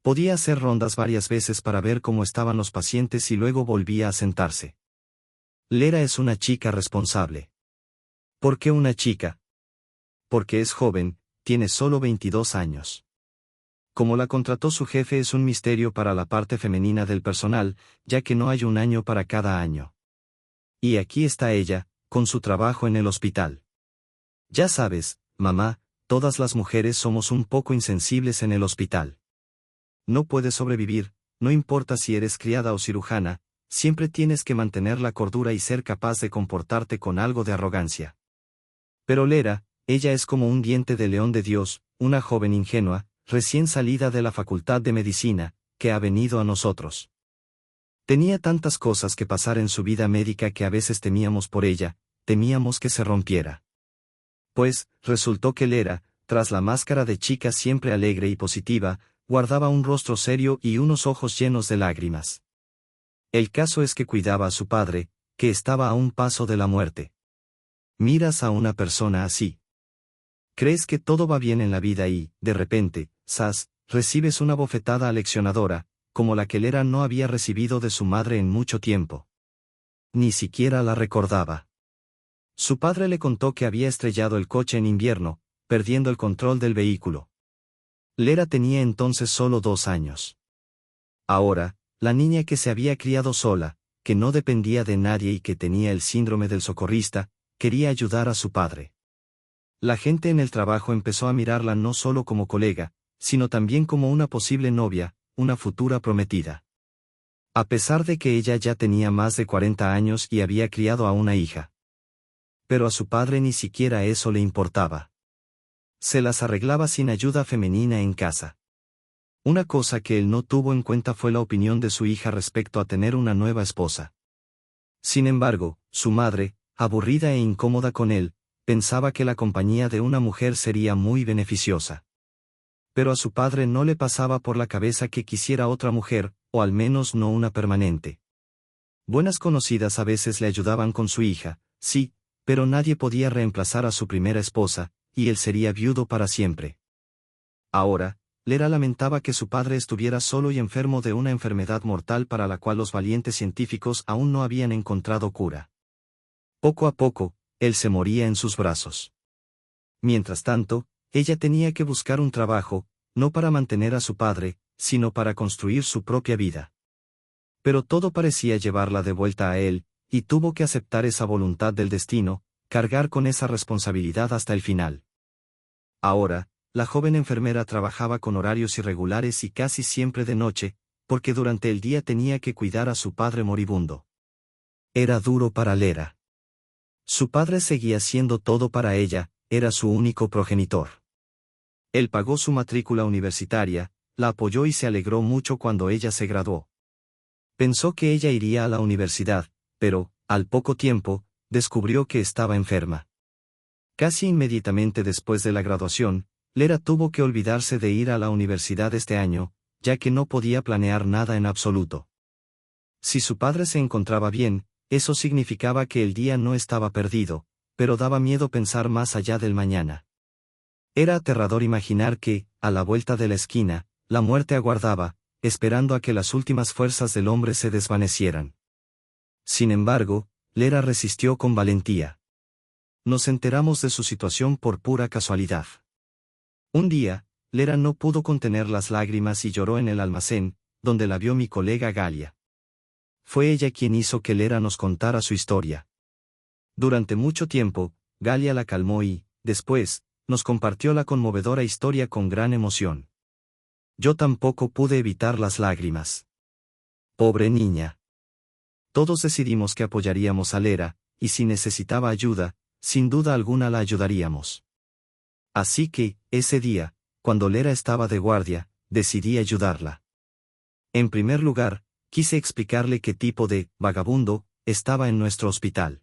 Podía hacer rondas varias veces para ver cómo estaban los pacientes y luego volvía a sentarse. Lera es una chica responsable. ¿Por qué una chica? Porque es joven, tiene solo 22 años. Como la contrató su jefe es un misterio para la parte femenina del personal, ya que no hay un año para cada año. Y aquí está ella, con su trabajo en el hospital. Ya sabes, mamá, todas las mujeres somos un poco insensibles en el hospital. No puedes sobrevivir, no importa si eres criada o cirujana, siempre tienes que mantener la cordura y ser capaz de comportarte con algo de arrogancia. Pero Lera, ella es como un diente de león de Dios, una joven ingenua, recién salida de la facultad de medicina, que ha venido a nosotros. Tenía tantas cosas que pasar en su vida médica que a veces temíamos por ella, temíamos que se rompiera. Pues, resultó que Lera, tras la máscara de chica siempre alegre y positiva, guardaba un rostro serio y unos ojos llenos de lágrimas. El caso es que cuidaba a su padre, que estaba a un paso de la muerte. Miras a una persona así. Crees que todo va bien en la vida y, de repente, ¡zas!, recibes una bofetada aleccionadora, como la que Lera no había recibido de su madre en mucho tiempo. Ni siquiera la recordaba. Su padre le contó que había estrellado el coche en invierno, perdiendo el control del vehículo. Lera tenía entonces solo 2 años. Ahora, la niña que se había criado sola, que no dependía de nadie y que tenía el síndrome del socorrista, quería ayudar a su padre. La gente en el trabajo empezó a mirarla no solo como colega, sino también como una posible novia, una futura prometida. A pesar de que ella ya tenía más de 40 años y había criado a una hija. Pero a su padre ni siquiera eso le importaba. Se las arreglaba sin ayuda femenina en casa. Una cosa que él no tuvo en cuenta fue la opinión de su hija respecto a tener una nueva esposa. Sin embargo, su madre, aburrida e incómoda con él, pensaba que la compañía de una mujer sería muy beneficiosa. Pero a su padre no le pasaba por la cabeza que quisiera otra mujer, o al menos no una permanente. Buenas conocidas a veces le ayudaban con su hija, sí, pero nadie podía reemplazar a su primera esposa, y él sería viudo para siempre. Ahora, Lera lamentaba que su padre estuviera solo y enfermo de una enfermedad mortal para la cual los valientes científicos aún no habían encontrado cura. Poco a poco, él se moría en sus brazos. Mientras tanto, ella tenía que buscar un trabajo, no para mantener a su padre, sino para construir su propia vida. Pero todo parecía llevarla de vuelta a él, y tuvo que aceptar esa voluntad del destino, cargar con esa responsabilidad hasta el final. Ahora, la joven enfermera trabajaba con horarios irregulares y casi siempre de noche, porque durante el día tenía que cuidar a su padre moribundo. Era duro para Lera. Su padre seguía siendo todo para ella, era su único progenitor. Él pagó su matrícula universitaria, la apoyó y se alegró mucho cuando ella se graduó. Pensó que ella iría a la universidad, pero, al poco tiempo, descubrió que estaba enferma. Casi inmediatamente después de la graduación, Lera tuvo que olvidarse de ir a la universidad este año, ya que no podía planear nada en absoluto. Si su padre se encontraba bien, eso significaba que el día no estaba perdido, pero daba miedo pensar más allá del mañana. Era aterrador imaginar que, a la vuelta de la esquina, la muerte aguardaba, esperando a que las últimas fuerzas del hombre se desvanecieran. Sin embargo, Lera resistió con valentía. Nos enteramos de su situación por pura casualidad. Un día, Lera no pudo contener las lágrimas y lloró en el almacén, donde la vio mi colega Galia. Fue ella quien hizo que Lera nos contara su historia. Durante mucho tiempo, Galia la calmó y, después, nos compartió la conmovedora historia con gran emoción. Yo tampoco pude evitar las lágrimas. Pobre niña. Todos decidimos que apoyaríamos a Lera, y si necesitaba ayuda, sin duda alguna la ayudaríamos. Así que, ese día, cuando Lera estaba de guardia, decidí ayudarla. En primer lugar, quise explicarle qué tipo de vagabundo estaba en nuestro hospital.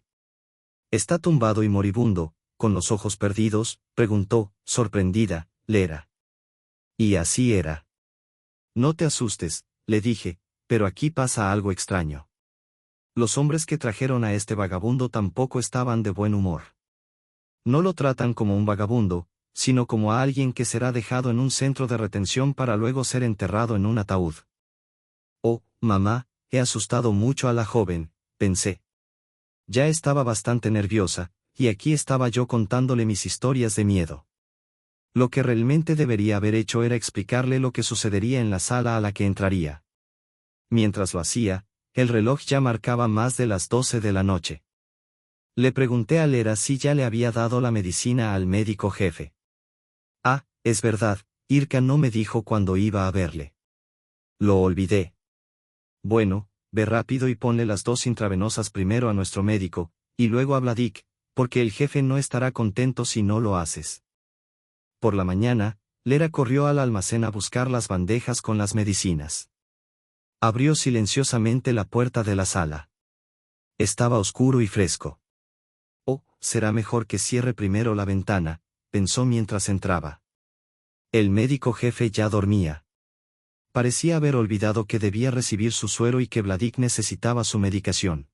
¿Está tumbado y moribundo, con los ojos perdidos?, preguntó, sorprendida, Lera. Y así era. No te asustes, le dije, pero aquí pasa algo extraño. Los hombres que trajeron a este vagabundo tampoco estaban de buen humor. No lo tratan como un vagabundo, sino como a alguien que será dejado en un centro de retención para luego ser enterrado en un ataúd. Oh, mamá, he asustado mucho a la joven, pensé. Ya estaba bastante nerviosa, y aquí estaba yo contándole mis historias de miedo. Lo que realmente debería haber hecho era explicarle lo que sucedería en la sala a la que entraría. Mientras lo hacía, el reloj ya marcaba más de las 12 de la noche. Le pregunté a Lera si ya le había dado la medicina al médico jefe. Ah, es verdad, Irka no me dijo cuándo iba a verle. Lo olvidé. Bueno, ve rápido y ponle las 2 intravenosas primero a nuestro médico, y luego a Vladik, porque el jefe no estará contento si no lo haces. Por la mañana, Lera corrió al almacén a buscar las bandejas con las medicinas. Abrió silenciosamente la puerta de la sala. Estaba oscuro y fresco. Oh, será mejor que cierre primero la ventana, pensó mientras entraba. El médico jefe ya dormía. Parecía haber olvidado que debía recibir su suero y que Vladik necesitaba su medicación.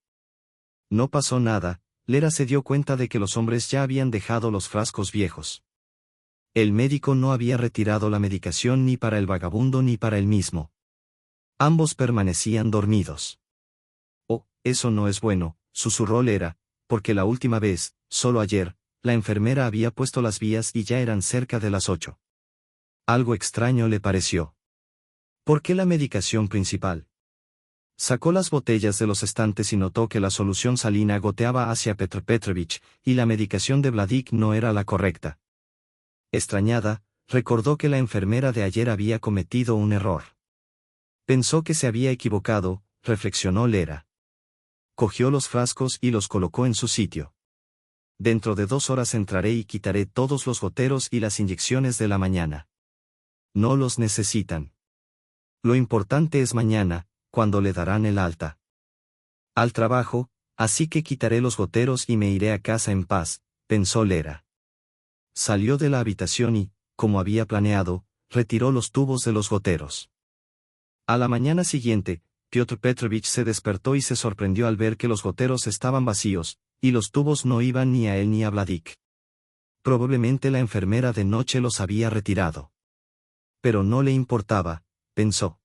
No pasó nada, Lera se dio cuenta de que los hombres ya habían dejado los frascos viejos. El médico no había retirado la medicación ni para el vagabundo ni para él mismo. Ambos permanecían dormidos. Oh, eso no es bueno, susurró Lera, porque la última vez, solo ayer, la enfermera había puesto las vías y ya eran cerca de las 8. Algo extraño le pareció. ¿Por qué la medicación principal? Sacó las botellas de los estantes y notó que la solución salina goteaba hacia Petr Petrovich, y la medicación de Vladik no era la correcta. Extrañada, recordó que la enfermera de ayer había cometido un error. Pensó que se había equivocado, reflexionó Lera. Cogió los frascos y los colocó en su sitio. Dentro de 2 horas entraré y quitaré todos los goteros y las inyecciones de la mañana. No los necesitan. Lo importante es mañana, cuando le darán el alta. Al trabajo, así que quitaré los goteros y me iré a casa en paz, pensó Lera. Salió de la habitación y, como había planeado, retiró los tubos de los goteros. A la mañana siguiente, Piotr Petrovich se despertó y se sorprendió al ver que los goteros estaban vacíos, y los tubos no iban ni a él ni a Vladik. Probablemente la enfermera de noche los había retirado. Pero no le importaba, pensó.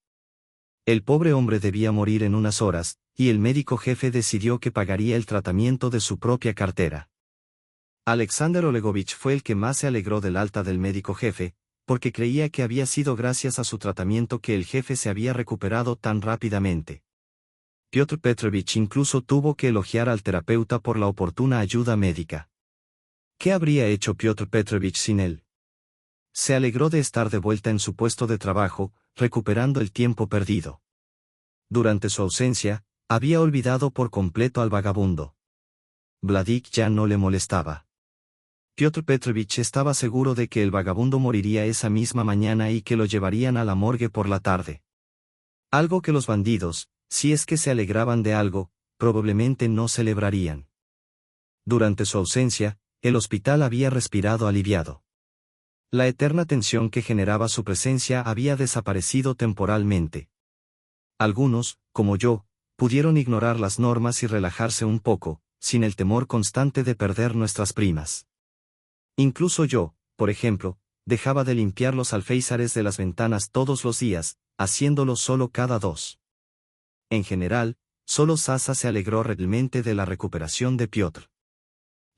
El pobre hombre debía morir en unas horas, y el médico jefe decidió que pagaría el tratamiento de su propia cartera. Alexander Olegovich fue el que más se alegró del alta del médico jefe, porque creía que había sido gracias a su tratamiento que el jefe se había recuperado tan rápidamente. Piotr Petrovich incluso tuvo que elogiar al terapeuta por la oportuna ayuda médica. ¿Qué habría hecho Piotr Petrovich sin él? Se alegró de estar de vuelta en su puesto de trabajo, recuperando el tiempo perdido. Durante su ausencia, había olvidado por completo al vagabundo. Vladik ya no le molestaba. Piotr Petrovich estaba seguro de que el vagabundo moriría esa misma mañana y que lo llevarían a la morgue por la tarde. Algo que los bandidos, si es que se alegraban de algo, probablemente no celebrarían. Durante su ausencia, el hospital había respirado aliviado. La eterna tensión que generaba su presencia había desaparecido temporalmente. Algunos, como yo, pudieron ignorar las normas y relajarse un poco, sin el temor constante de perder nuestras primas. Incluso yo, por ejemplo, dejaba de limpiar los alféizares de las ventanas todos los días, haciéndolo solo cada 2. En general, solo Sasa se alegró realmente de la recuperación de Piotr.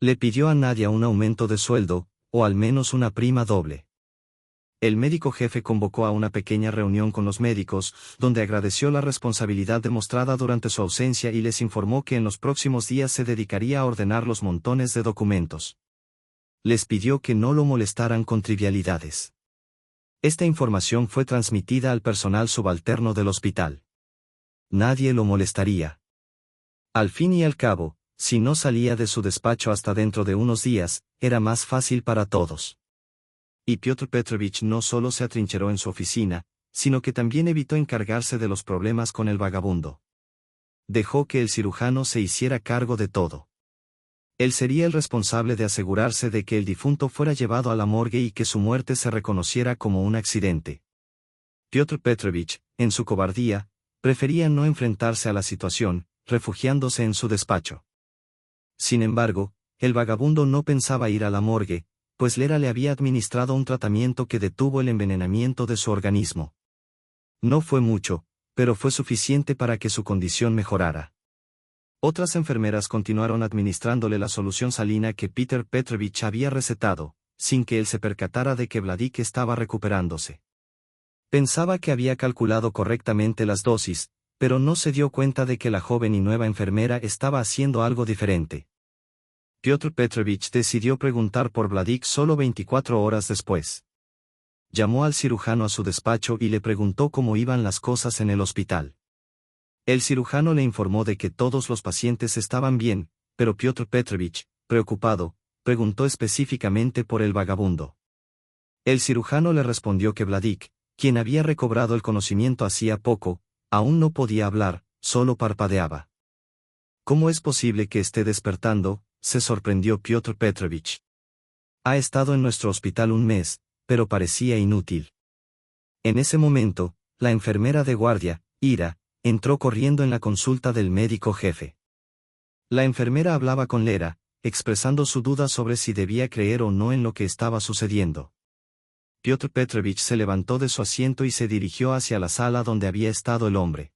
Le pidió a Nadia un aumento de sueldo, o al menos una prima doble. El médico jefe convocó a una pequeña reunión con los médicos, donde agradeció la responsabilidad demostrada durante su ausencia y les informó que en los próximos días se dedicaría a ordenar los montones de documentos. Les pidió que no lo molestaran con trivialidades. Esta información fue transmitida al personal subalterno del hospital. Nadie lo molestaría. Al fin y al cabo, si no salía de su despacho hasta dentro de unos días, era más fácil para todos. Y Piotr Petrovich no solo se atrincheró en su oficina, sino que también evitó encargarse de los problemas con el vagabundo. Dejó que el cirujano se hiciera cargo de todo. Él sería el responsable de asegurarse de que el difunto fuera llevado a la morgue y que su muerte se reconociera como un accidente. Piotr Petrovich, en su cobardía, prefería no enfrentarse a la situación, refugiándose en su despacho. Sin embargo, el vagabundo no pensaba ir a la morgue, pues Lera le había administrado un tratamiento que detuvo el envenenamiento de su organismo. No fue mucho, pero fue suficiente para que su condición mejorara. Otras enfermeras continuaron administrándole la solución salina que Peter Petrovich había recetado, sin que él se percatara de que Vladik estaba recuperándose. Pensaba que había calculado correctamente las dosis, pero no se dio cuenta de que la joven y nueva enfermera estaba haciendo algo diferente. Piotr Petrovich decidió preguntar por Vladik solo 24 horas después. Llamó al cirujano a su despacho y le preguntó cómo iban las cosas en el hospital. El cirujano le informó de que todos los pacientes estaban bien, pero Piotr Petrovich, preocupado, preguntó específicamente por el vagabundo. El cirujano le respondió que Vladik, quien había recobrado el conocimiento hacía poco, aún no podía hablar, solo parpadeaba. ¿Cómo es posible que esté despertando?, se sorprendió Piotr Petrovich. Ha estado en nuestro hospital un mes, pero parecía inútil. En ese momento, la enfermera de guardia, Ira, entró corriendo en la consulta del médico jefe. La enfermera hablaba con Lera, expresando su duda sobre si debía creer o no en lo que estaba sucediendo. Piotr Petrovich se levantó de su asiento y se dirigió hacia la sala donde había estado el hombre.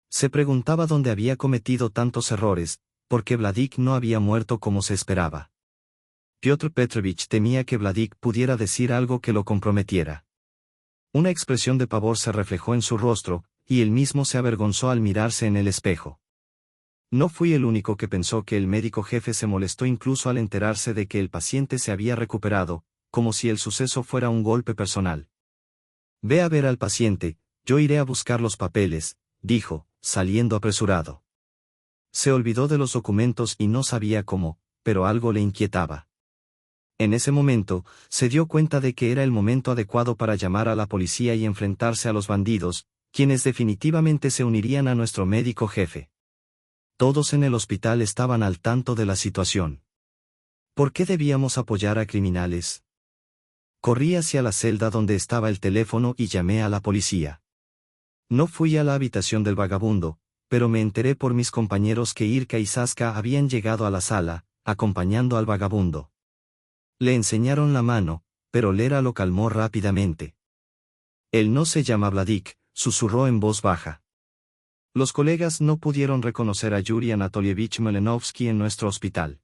Se preguntaba dónde había cometido tantos errores, por qué Vladik no había muerto como se esperaba. Piotr Petrovich temía que Vladik pudiera decir algo que lo comprometiera. Una expresión de pavor se reflejó en su rostro, y él mismo se avergonzó al mirarse en el espejo. No fui el único que pensó que el médico jefe se molestó incluso al enterarse de que el paciente se había recuperado, como si el suceso fuera un golpe personal. Ve a ver al paciente, yo iré a buscar los papeles, dijo, saliendo apresurado. Se olvidó de los documentos y no sabía cómo, pero algo le inquietaba. En ese momento, se dio cuenta de que era el momento adecuado para llamar a la policía y enfrentarse a los bandidos, quienes definitivamente se unirían a nuestro médico jefe. Todos en el hospital estaban al tanto de la situación. ¿Por qué debíamos apoyar a criminales? Corrí hacia la celda donde estaba el teléfono y llamé a la policía. No fui a la habitación del vagabundo, pero me enteré por mis compañeros que Irka y Saska habían llegado a la sala, acompañando al vagabundo. Le enseñaron la mano, pero Lera lo calmó rápidamente. Él no se llama Vladik, susurró en voz baja. Los colegas no pudieron reconocer a Yuri Anatolievich Malenovsky en nuestro hospital.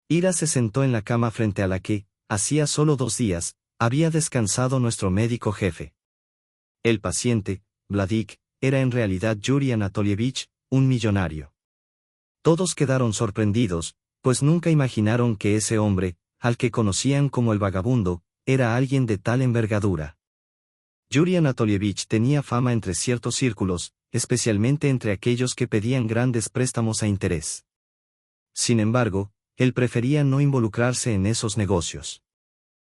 Ira se sentó en la cama frente a la que, hacía solo 2 días, había descansado nuestro médico jefe. El paciente, Vladik, era en realidad Yuri Anatolievich, un millonario. Todos quedaron sorprendidos, pues nunca imaginaron que ese hombre, al que conocían como el vagabundo, era alguien de tal envergadura. Yuri Anatolievich tenía fama entre ciertos círculos, especialmente entre aquellos que pedían grandes préstamos a interés. Sin embargo, él prefería no involucrarse en esos negocios.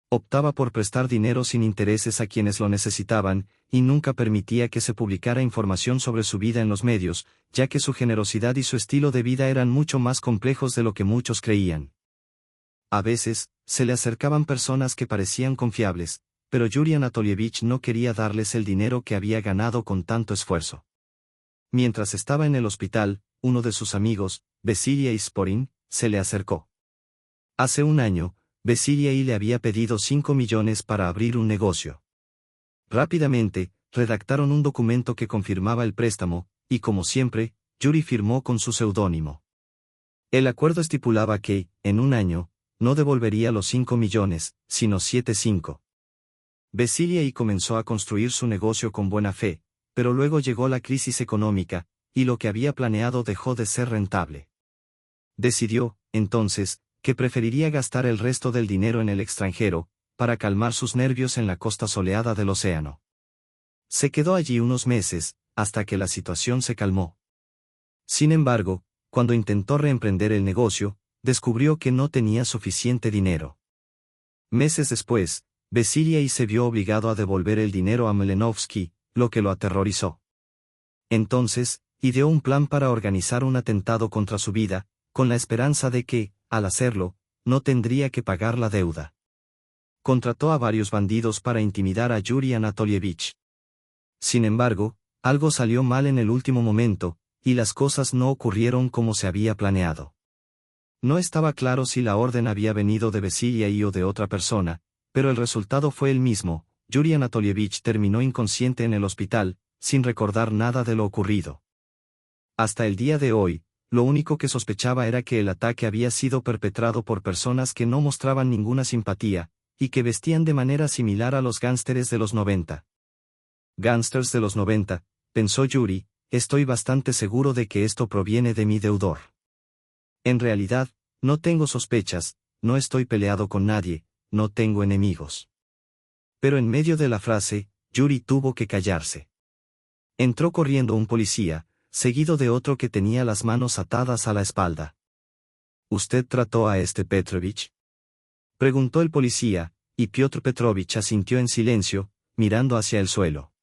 Optaba por prestar dinero sin intereses a quienes lo necesitaban, y nunca permitía que se publicara información sobre su vida en los medios, ya que su generosidad y su estilo de vida eran mucho más complejos de lo que muchos creían. A veces, se le acercaban personas que parecían confiables, pero Yuri Anatolievich no quería darles el dinero que había ganado con tanto esfuerzo. Mientras estaba en el hospital, uno de sus amigos, Vasily Sporin, se le acercó. Hace un año, Vasily le había pedido 5 millones para abrir un negocio. Rápidamente, redactaron un documento que confirmaba el préstamo, y como siempre, Yuri firmó con su seudónimo. El acuerdo estipulaba que, en un año, no devolvería los 5 millones, sino 7,5. Vasily comenzó a construir su negocio con buena fe, pero luego llegó la crisis económica, y lo que había planeado dejó de ser rentable. Decidió, entonces, que preferiría gastar el resto del dinero en el extranjero, para calmar sus nervios en la costa soleada del océano. Se quedó allí unos meses, hasta que la situación se calmó. Sin embargo, cuando intentó reemprender el negocio, descubrió que no tenía suficiente dinero. Meses después, Vasily se vio obligado a devolver el dinero a Malenovsky, lo que lo aterrorizó. Entonces, ideó un plan para organizar un atentado contra su vida, con la esperanza de que, al hacerlo, no tendría que pagar la deuda. Contrató a varios bandidos para intimidar a Yuri Anatolievich. Sin embargo, algo salió mal en el último momento, y las cosas no ocurrieron como se había planeado. No estaba claro si la orden había venido de Vasily o de otra persona, pero el resultado fue el mismo. Yuri Anatolievich terminó inconsciente en el hospital, sin recordar nada de lo ocurrido. Hasta el día de hoy, lo único que sospechaba era que el ataque había sido perpetrado por personas que no mostraban ninguna simpatía, y que vestían de manera similar a los gánsteres de los 90. Gánsters de los 90, pensó Yuri, estoy bastante seguro de que esto proviene de mi deudor. En realidad, no tengo sospechas, no estoy peleado con nadie, no tengo enemigos. Pero en medio de la frase, Yuri tuvo que callarse. Entró corriendo un policía, seguido de otro que tenía las manos atadas a la espalda. ¿Usted trató a este Petrovich?, preguntó el policía, y Piotr Petrovich asintió en silencio, mirando hacia el suelo.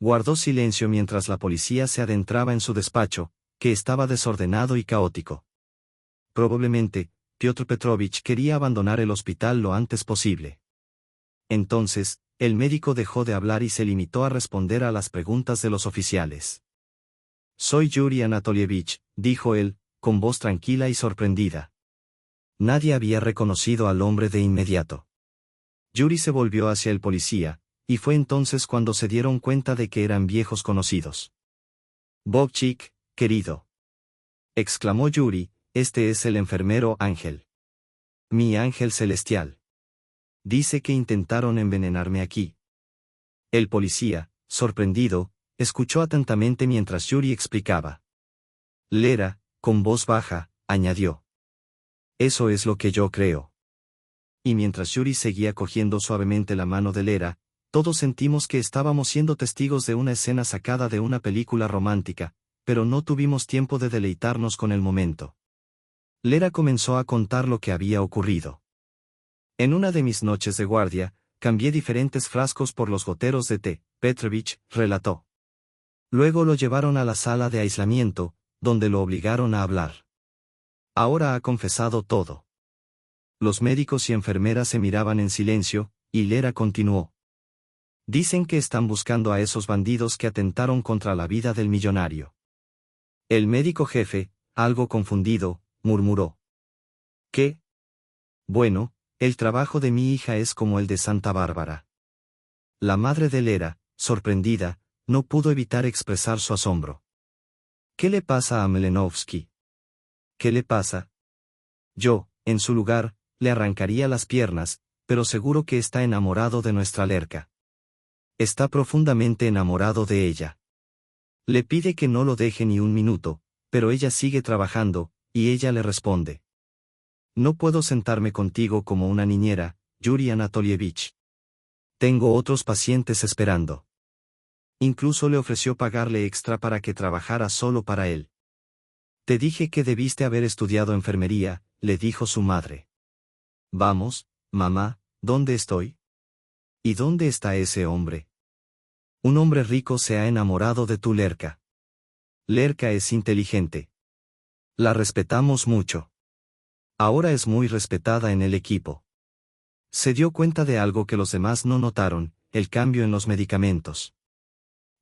Guardó silencio mientras la policía se adentraba en su despacho, que estaba desordenado y caótico. Probablemente, Piotr Petrovich quería abandonar el hospital lo antes posible. Entonces, el médico dejó de hablar y se limitó a responder a las preguntas de los oficiales. Soy Yuri Anatolievich, dijo él, con voz tranquila y sorprendida. Nadie había reconocido al hombre de inmediato. Yuri se volvió hacia el policía, y fue entonces cuando se dieron cuenta de que eran viejos conocidos. Bobchik, querido, exclamó Yuri, este es el enfermero Ángel. Mi ángel celestial. Dice que intentaron envenenarme aquí. El policía, sorprendido, escuchó atentamente mientras Yuri explicaba. Lera, con voz baja, añadió. Eso es lo que yo creo. Y mientras Yuri seguía cogiendo suavemente la mano de Lera, todos sentimos que estábamos siendo testigos de una escena sacada de una película romántica, pero no tuvimos tiempo de deleitarnos con el momento. Lera comenzó a contar lo que había ocurrido. En una de mis noches de guardia, cambié diferentes frascos por los goteros de té, Petrovich, relató. Luego lo llevaron a la sala de aislamiento, donde lo obligaron a hablar. Ahora ha confesado todo. Los médicos y enfermeras se miraban en silencio, y Lera continuó. Dicen que están buscando a esos bandidos que atentaron contra la vida del millonario. El médico jefe, algo confundido, murmuró. ¿Qué? Bueno, el trabajo de mi hija es como el de Santa Bárbara. La madre de Lera, sorprendida, no pudo evitar expresar su asombro. ¿Qué le pasa a Malenovsky? ¿Qué le pasa? Yo, en su lugar, le arrancaría las piernas, pero seguro que está enamorado de nuestra Lerka. Está profundamente enamorado de ella. Le pide que no lo deje ni un minuto, pero ella sigue trabajando, y ella le responde. No puedo sentarme contigo como una niñera, Yuri Anatolievich. Tengo otros pacientes esperando. Incluso le ofreció pagarle extra para que trabajara solo para él. Te dije que debiste haber estudiado enfermería, le dijo su madre. Vamos, mamá, ¿dónde estoy? ¿Y dónde está ese hombre? Un hombre rico se ha enamorado de tu Lerka. Lerka es inteligente. La respetamos mucho. Ahora es muy respetada en el equipo. Se dio cuenta de algo que los demás no notaron, el cambio en los medicamentos.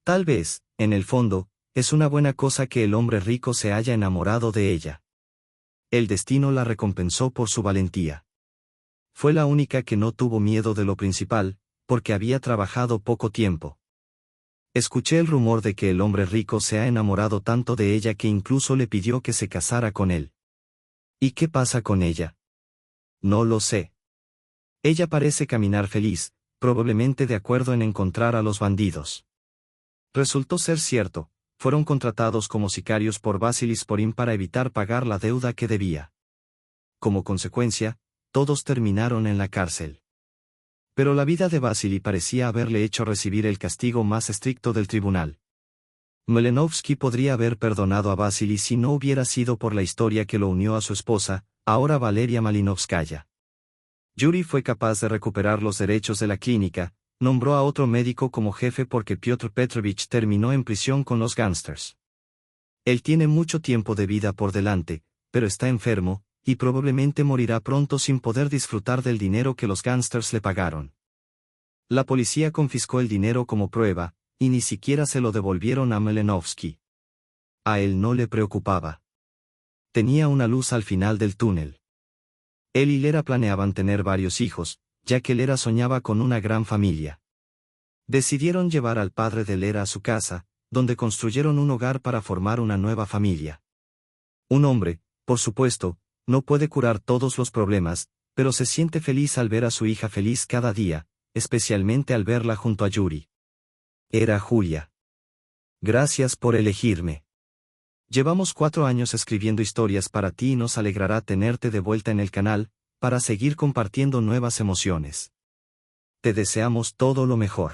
Tal vez, en el fondo, es una buena cosa que el hombre rico se haya enamorado de ella. El destino la recompensó por su valentía. Fue la única que no tuvo miedo de lo principal, porque había trabajado poco tiempo. Escuché el rumor de que el hombre rico se ha enamorado tanto de ella que incluso le pidió que se casara con él. ¿Y qué pasa con ella? No lo sé. Ella parece caminar feliz, probablemente de acuerdo en encontrar a los bandidos. Resultó ser cierto, fueron contratados como sicarios por Vasily Sporin para evitar pagar la deuda que debía. Como consecuencia, todos terminaron en la cárcel. Pero la vida de Vasily parecía haberle hecho recibir el castigo más estricto del tribunal. Malenovsky podría haber perdonado a Vasily si no hubiera sido por la historia que lo unió a su esposa, ahora Valeria Malinovskaya. Yuri fue capaz de recuperar los derechos de la clínica, nombró a otro médico como jefe porque Piotr Petrovich terminó en prisión con los gángsters. Él tiene mucho tiempo de vida por delante, pero está enfermo, y probablemente morirá pronto sin poder disfrutar del dinero que los gángsters le pagaron. La policía confiscó el dinero como prueba, y ni siquiera se lo devolvieron a Malenovsky. A él no le preocupaba. Tenía una luz al final del túnel. Él y Lera planeaban tener varios hijos, ya que Lera soñaba con una gran familia. Decidieron llevar al padre de Lera a su casa, donde construyeron un hogar para formar una nueva familia. Un hombre, por supuesto, no puede curar todos los problemas, pero se siente feliz al ver a su hija feliz cada día, especialmente al verla junto a Yuri. Era Julia. Gracias por elegirme. Llevamos 4 años escribiendo historias para ti y nos alegrará tenerte de vuelta en el canal, para seguir compartiendo nuevas emociones. Te deseamos todo lo mejor.